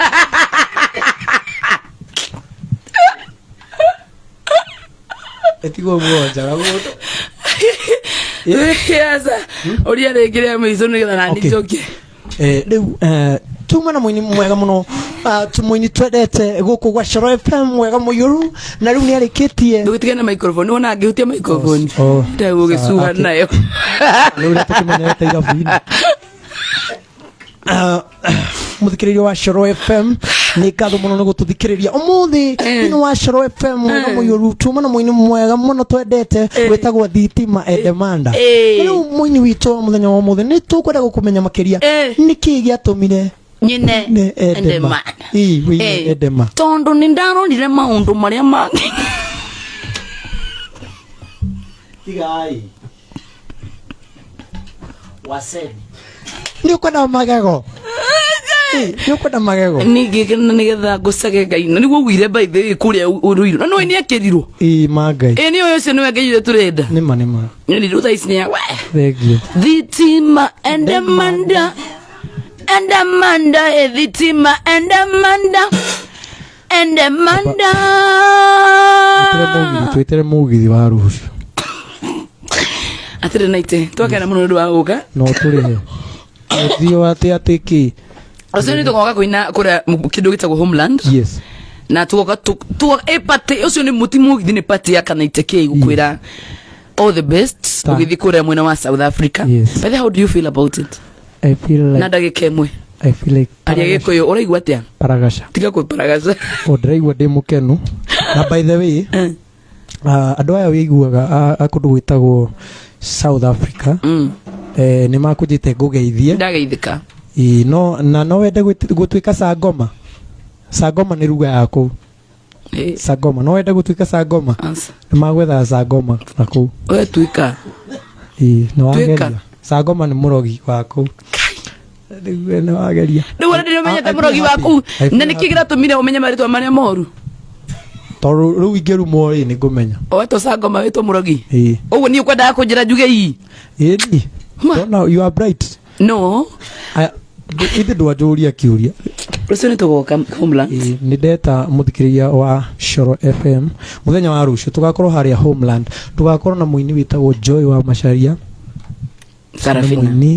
etigo mwoja mũndũ yes oria rĩngĩ mĩico nĩgetha nani njoke rĩu tuma na mũini mwega mũno tumuini twendete gũkũ gwa Shoro FM mwega mũiyũru na rĩu nĩ arĩkĩtie ndũgĩtige na microphone wona angĩhutia microphone ndeguo gĩcuha nayo rĩu rĩa tũkĩmenyerete igabu-inĩ muthikiriria wa Shoro FM ni ngatho muno nĩ gũtũthikĩrĩria ũmũthĩ thĩinĩ wa Shoro FM mwega mũiyũru tuma na mũini mwega mũno twendete wĩtagwo Thitima Edemanda rĩu mũini witũ mũthenya wa ũmũthĩ nĩ tũkwenda gũkũmenya makĩria nĩkĩ gĩatũmire nyine Edema Edema tondu ni ndaronire maundu maria mangĩ tigai waseni ni ukwenda magego ni ukwenda magego ningĩkena nĩgetha ngũcage Ngai na nĩguo ũguire by the way kũrĩa ũrũirwo na nĩwe nĩakĩrirwo mangai nĩ ũyũ ũcio nĩwe Ngai turenda nĩma nĩ thaa ici nĩ thengio Thitima Edemanda Thitima Edemanda twitere mugithi wa rũciũ atire naite twakena mũno nĩ ũndũ wa gũka no tũrĩhe thio atĩ Rũciũ nĩ tũgoka kũina kũrĩa kĩndũ gĩtagwo Homeland yes na tugoka party ũcio nĩ mũgithi nĩ party ya Kanaite K gũkwĩra all the best ũgĩthi kũrĩa mwena wa South Africa but how do you feel about it I feel like na ndagĩka ĩmwe I feel like aria gĩkũyũ ũraigua atĩa paragaca tiga kwĩparagaca ndĩraigua ndĩ mũkenu na by the way andũ aya wĩiguaga akũndũ gwĩtagwo South Africa nĩ makũnjĩte ngũgeithie ndageithĩka no wende gũtuĩka Sangoma nĩ ruga yakũ Sangoma no wende gũtuĩka Sangoma nĩ magwetha Sangoma na kũu tuĩka nĩ wageria Sangoma nĩ mũrogi wakũ nĩ wageria rĩu nĩ ũmenyete mũrogi waku na nĩkĩ gĩratũmire ũmenye marĩtwa marĩa moru tondũ rĩu ingĩrumwo nĩ ngũmenya wetwo Sangoma wetwo mũrogi ũguo niĩ ũkwendaga kũnjĩra njuge ii no you are bright no ithe ndwanjũria kĩũria rũciũ nĩ tũgoka Homeland nĩ ndeta mũthikĩrĩria wa Shoro FM mũthenya wa rũciũ tũgakorwo harĩa Homeland tũgakorwo na mũini wĩtagwo Joy wa Macharia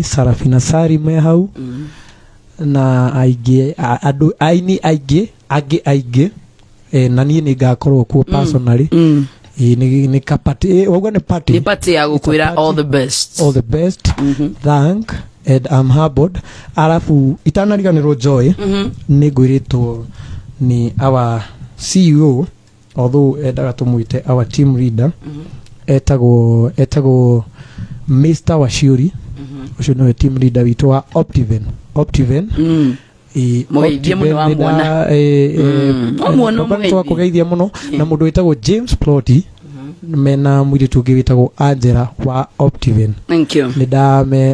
Sarafina Sari me hau na aingĩ andũ aini aingĩ na niĩ nĩ ngakorwo kuo personally ni kapati wauga ni party ya gukwira all the best thank and I'm humbled. Alafu itanariganirwo Joy ni ngwiritwo ni our CEO, although endaga tumwite our team leader, etagwo Mr. Washuri, ucio niwe team leader witu wa Optiven mugeithie muno wa mwana kugeithia muno na mundu witagwo James Ploti mena mwiritu ungi witagwo Angela wa Optiven. Thank you.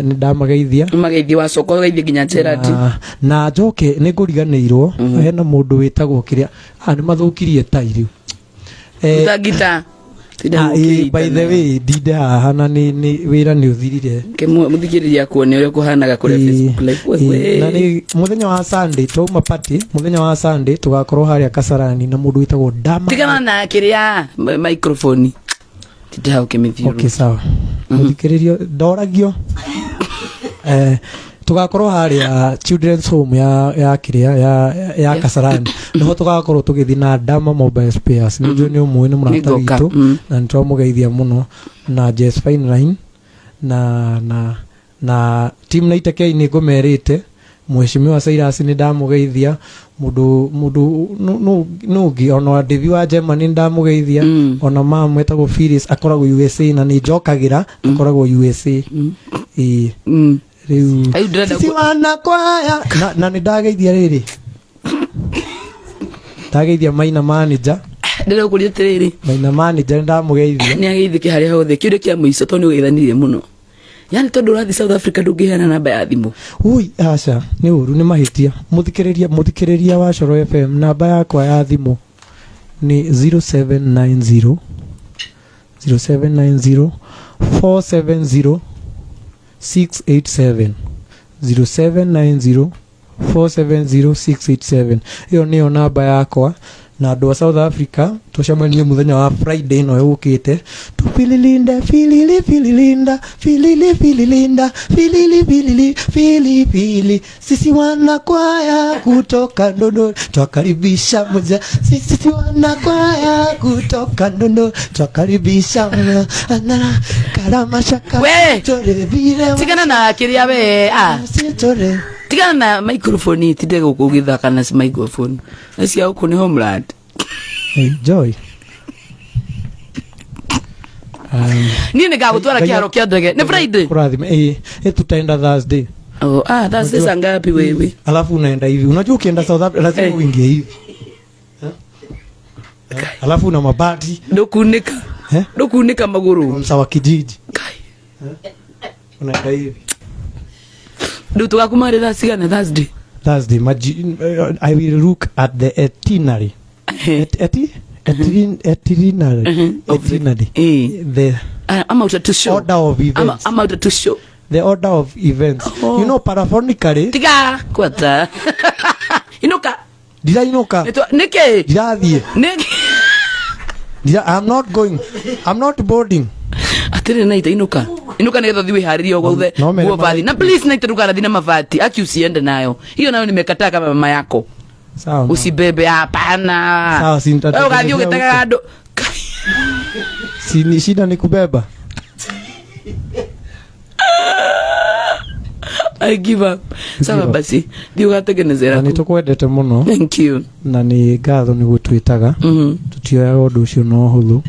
Nindamageithia mageithia wa soko geithia ginya Gerard na njoke ni nguriganirwo hena mundu witagwo kiria ni mathukirie tairi gita by the way dida hana ni wira ni uthirire muthikiriria kuone uri kuhanaga kuri Facebook live na ni muthenya wa Sunday tuma party muthenya wa Sunday tugakorwo haria Kasarani na mundu witagwo Dama tigana na kiria microphone tida ukimithio. Okay, sawa muthikiririo ndoragio tugakorwo haria children's home ya kiria ya Kasarani no tugakorwo tugithi na Dama mobile spares ni ni umwe ni murata witu na nitwamugeithia muno na Jess Fine Line na team na itekei ni ngomerite Mheshimiwa Cyrus ni ndamugeithia mundu nugi ona Devi wa Germany ndamugeithia ona mama etagwo Phyllis akoragwo USA na ni njokagira akoragwo USA riu sisi wana kwaya na ni ndageithia riri ndageithia Maina manager ndero kuri tiriri Maina manager ndamugeithia ni ageithike hari hothe kiure kia muico to ni ugeithanirie muno yani tondu urathi South Africa ndungiheana namba ya thimu ui aca ni uru ni mahitia muthikiriria wa Coro FM namba yakwa ya thimu ni 0790 470 687 0790 470 687 iyo niyo namba yakwa na andu a South Africa tucemanie muthenya wa Friday no yukite tupililinda filili sisi wana kwaya kutoka Ndondo twakaribisha moja sisi wana kwaya kutoka Ndondo twakaribisha na karama shaka tore vile tigana na kiria we tore tigana na microphone tinde gukugithaka na microphone nacia uko ni Homeland. Hey Joy ni nega gutwara kiaro kia ndege ni Friday kurathime tutaenda Thursday. Thursday saa ngapi wewe? Alafu unaenda hivi unajua ukienda South Africa lazima uingie hivi alafu na mabati ndokunika maguru sawa kijiji unaenda hivi ndio tukakumarira sigana Thursday I will look at the itinerary the I'm out to show order of events. I'm out to show the order of events. You know, paraphonically tiga kwata inuka did I inuka nike did I'm not going, I'm not boarding atire naita inuka nigetha thiwe haririo gothe guo bathi na please naita rugara thina mavati akiusiende nayo hiyo nayo nimekataa kama mama yako sawa usibebe hapana sawa sintataka ugathi ugitaga andu si shida ni kubeba I give up sawa basi ndio gategenezera ni tukwendete muno thank you na ni ngatho ni gutwitaga tutioya undu ucio no huthu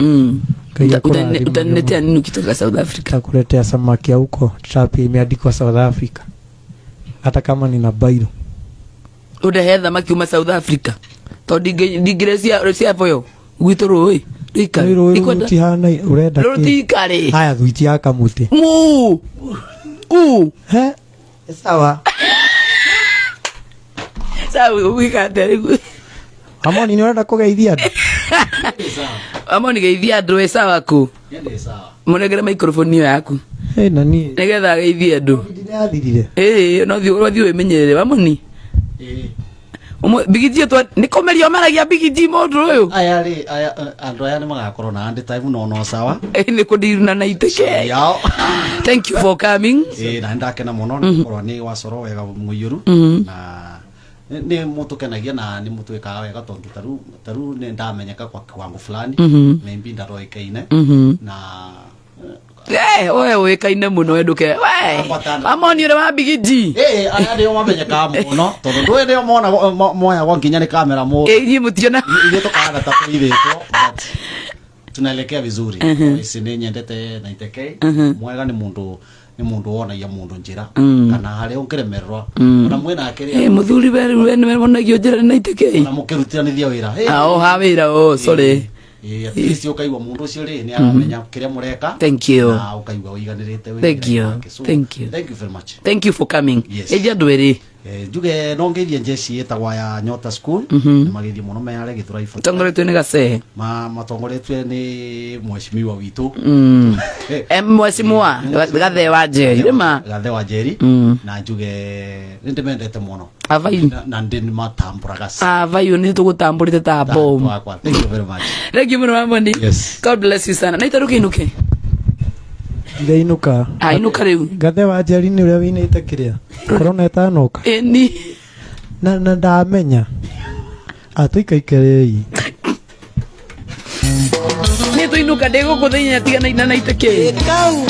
utaniletea nini ukitoka South Africa? Takuletea samaki huko trap imeandikwa South Africa hata kama nina bairo udahe thamaki uma South Africa to digresia sia foyo gwitoro oi ikari ikwenda urenda ikari haya thuiti ya kamuti he sawa sawa wikate Amoni ni urenda kugeithia andu Amoni geithia andu we sawa ku yende sawa munegere microphone yaku nani nigetha geithia andu ndirathirire no thio wemenyerere Amoni bigiji to ni komerio maragia bigiji mundu uyu aya andu aya ni magakorwo na andi time no sawa ni kudiruna na iteke yao. Thank you for coming. Na ndakena muno ndikorwo ni wasoro wega muiyuru na ni mutu kenagia na ni mutu eka wega tondu taru ni ndamenyeka kwa kiwango fulani maybe ndaroikaine na wewe kaine muno eduke amoni ure wa bigiji aya ndio mamenyeka muno tondu ndwe ndio mona moya kwa nginya ni kamera mo ni mutiona ile tokana ta kuithitwo tunaelekea vizuri. Isi ni nyendete na iteke mwega ni mundu wonagia mundu njira kana hare unkiremerwa na mwena akiri muthuri we ni wonagio njira na iteke na mukirutiranithia wira ha wira sorry at least ukaigwa mundu ucio ri ni aramenya kiria mureka. Thank you. Na ukaigwa uiganirite wira. Thank you. Thank you. Thank you very much. Thank you for coming. Yes. Eja ndwiri njuge nongeithie njeci etagwa ya Nyota School ni magithie muno meare githura ifa tongoretwe ni gacehe matongoretwe ni mheshimiwa witu mheshimiwa gathe wa Njeri rima gathe wa Njeri na njuge ndimendete muno avayu na ndini matamburaga avayu ni tugutamburite ta bomb. Thank you very much. Thank you Mwamondi. Yes. God bless you sana. Na itaruke inuke Inuka. Inuka riu. Gathe wa Njeri ni uria winite kiria. Corona etanuka. Eni. Na ndamenya. Atuikaikirei. Ni tu inuka ndego kuthenya tigana ina na iteke. Kau.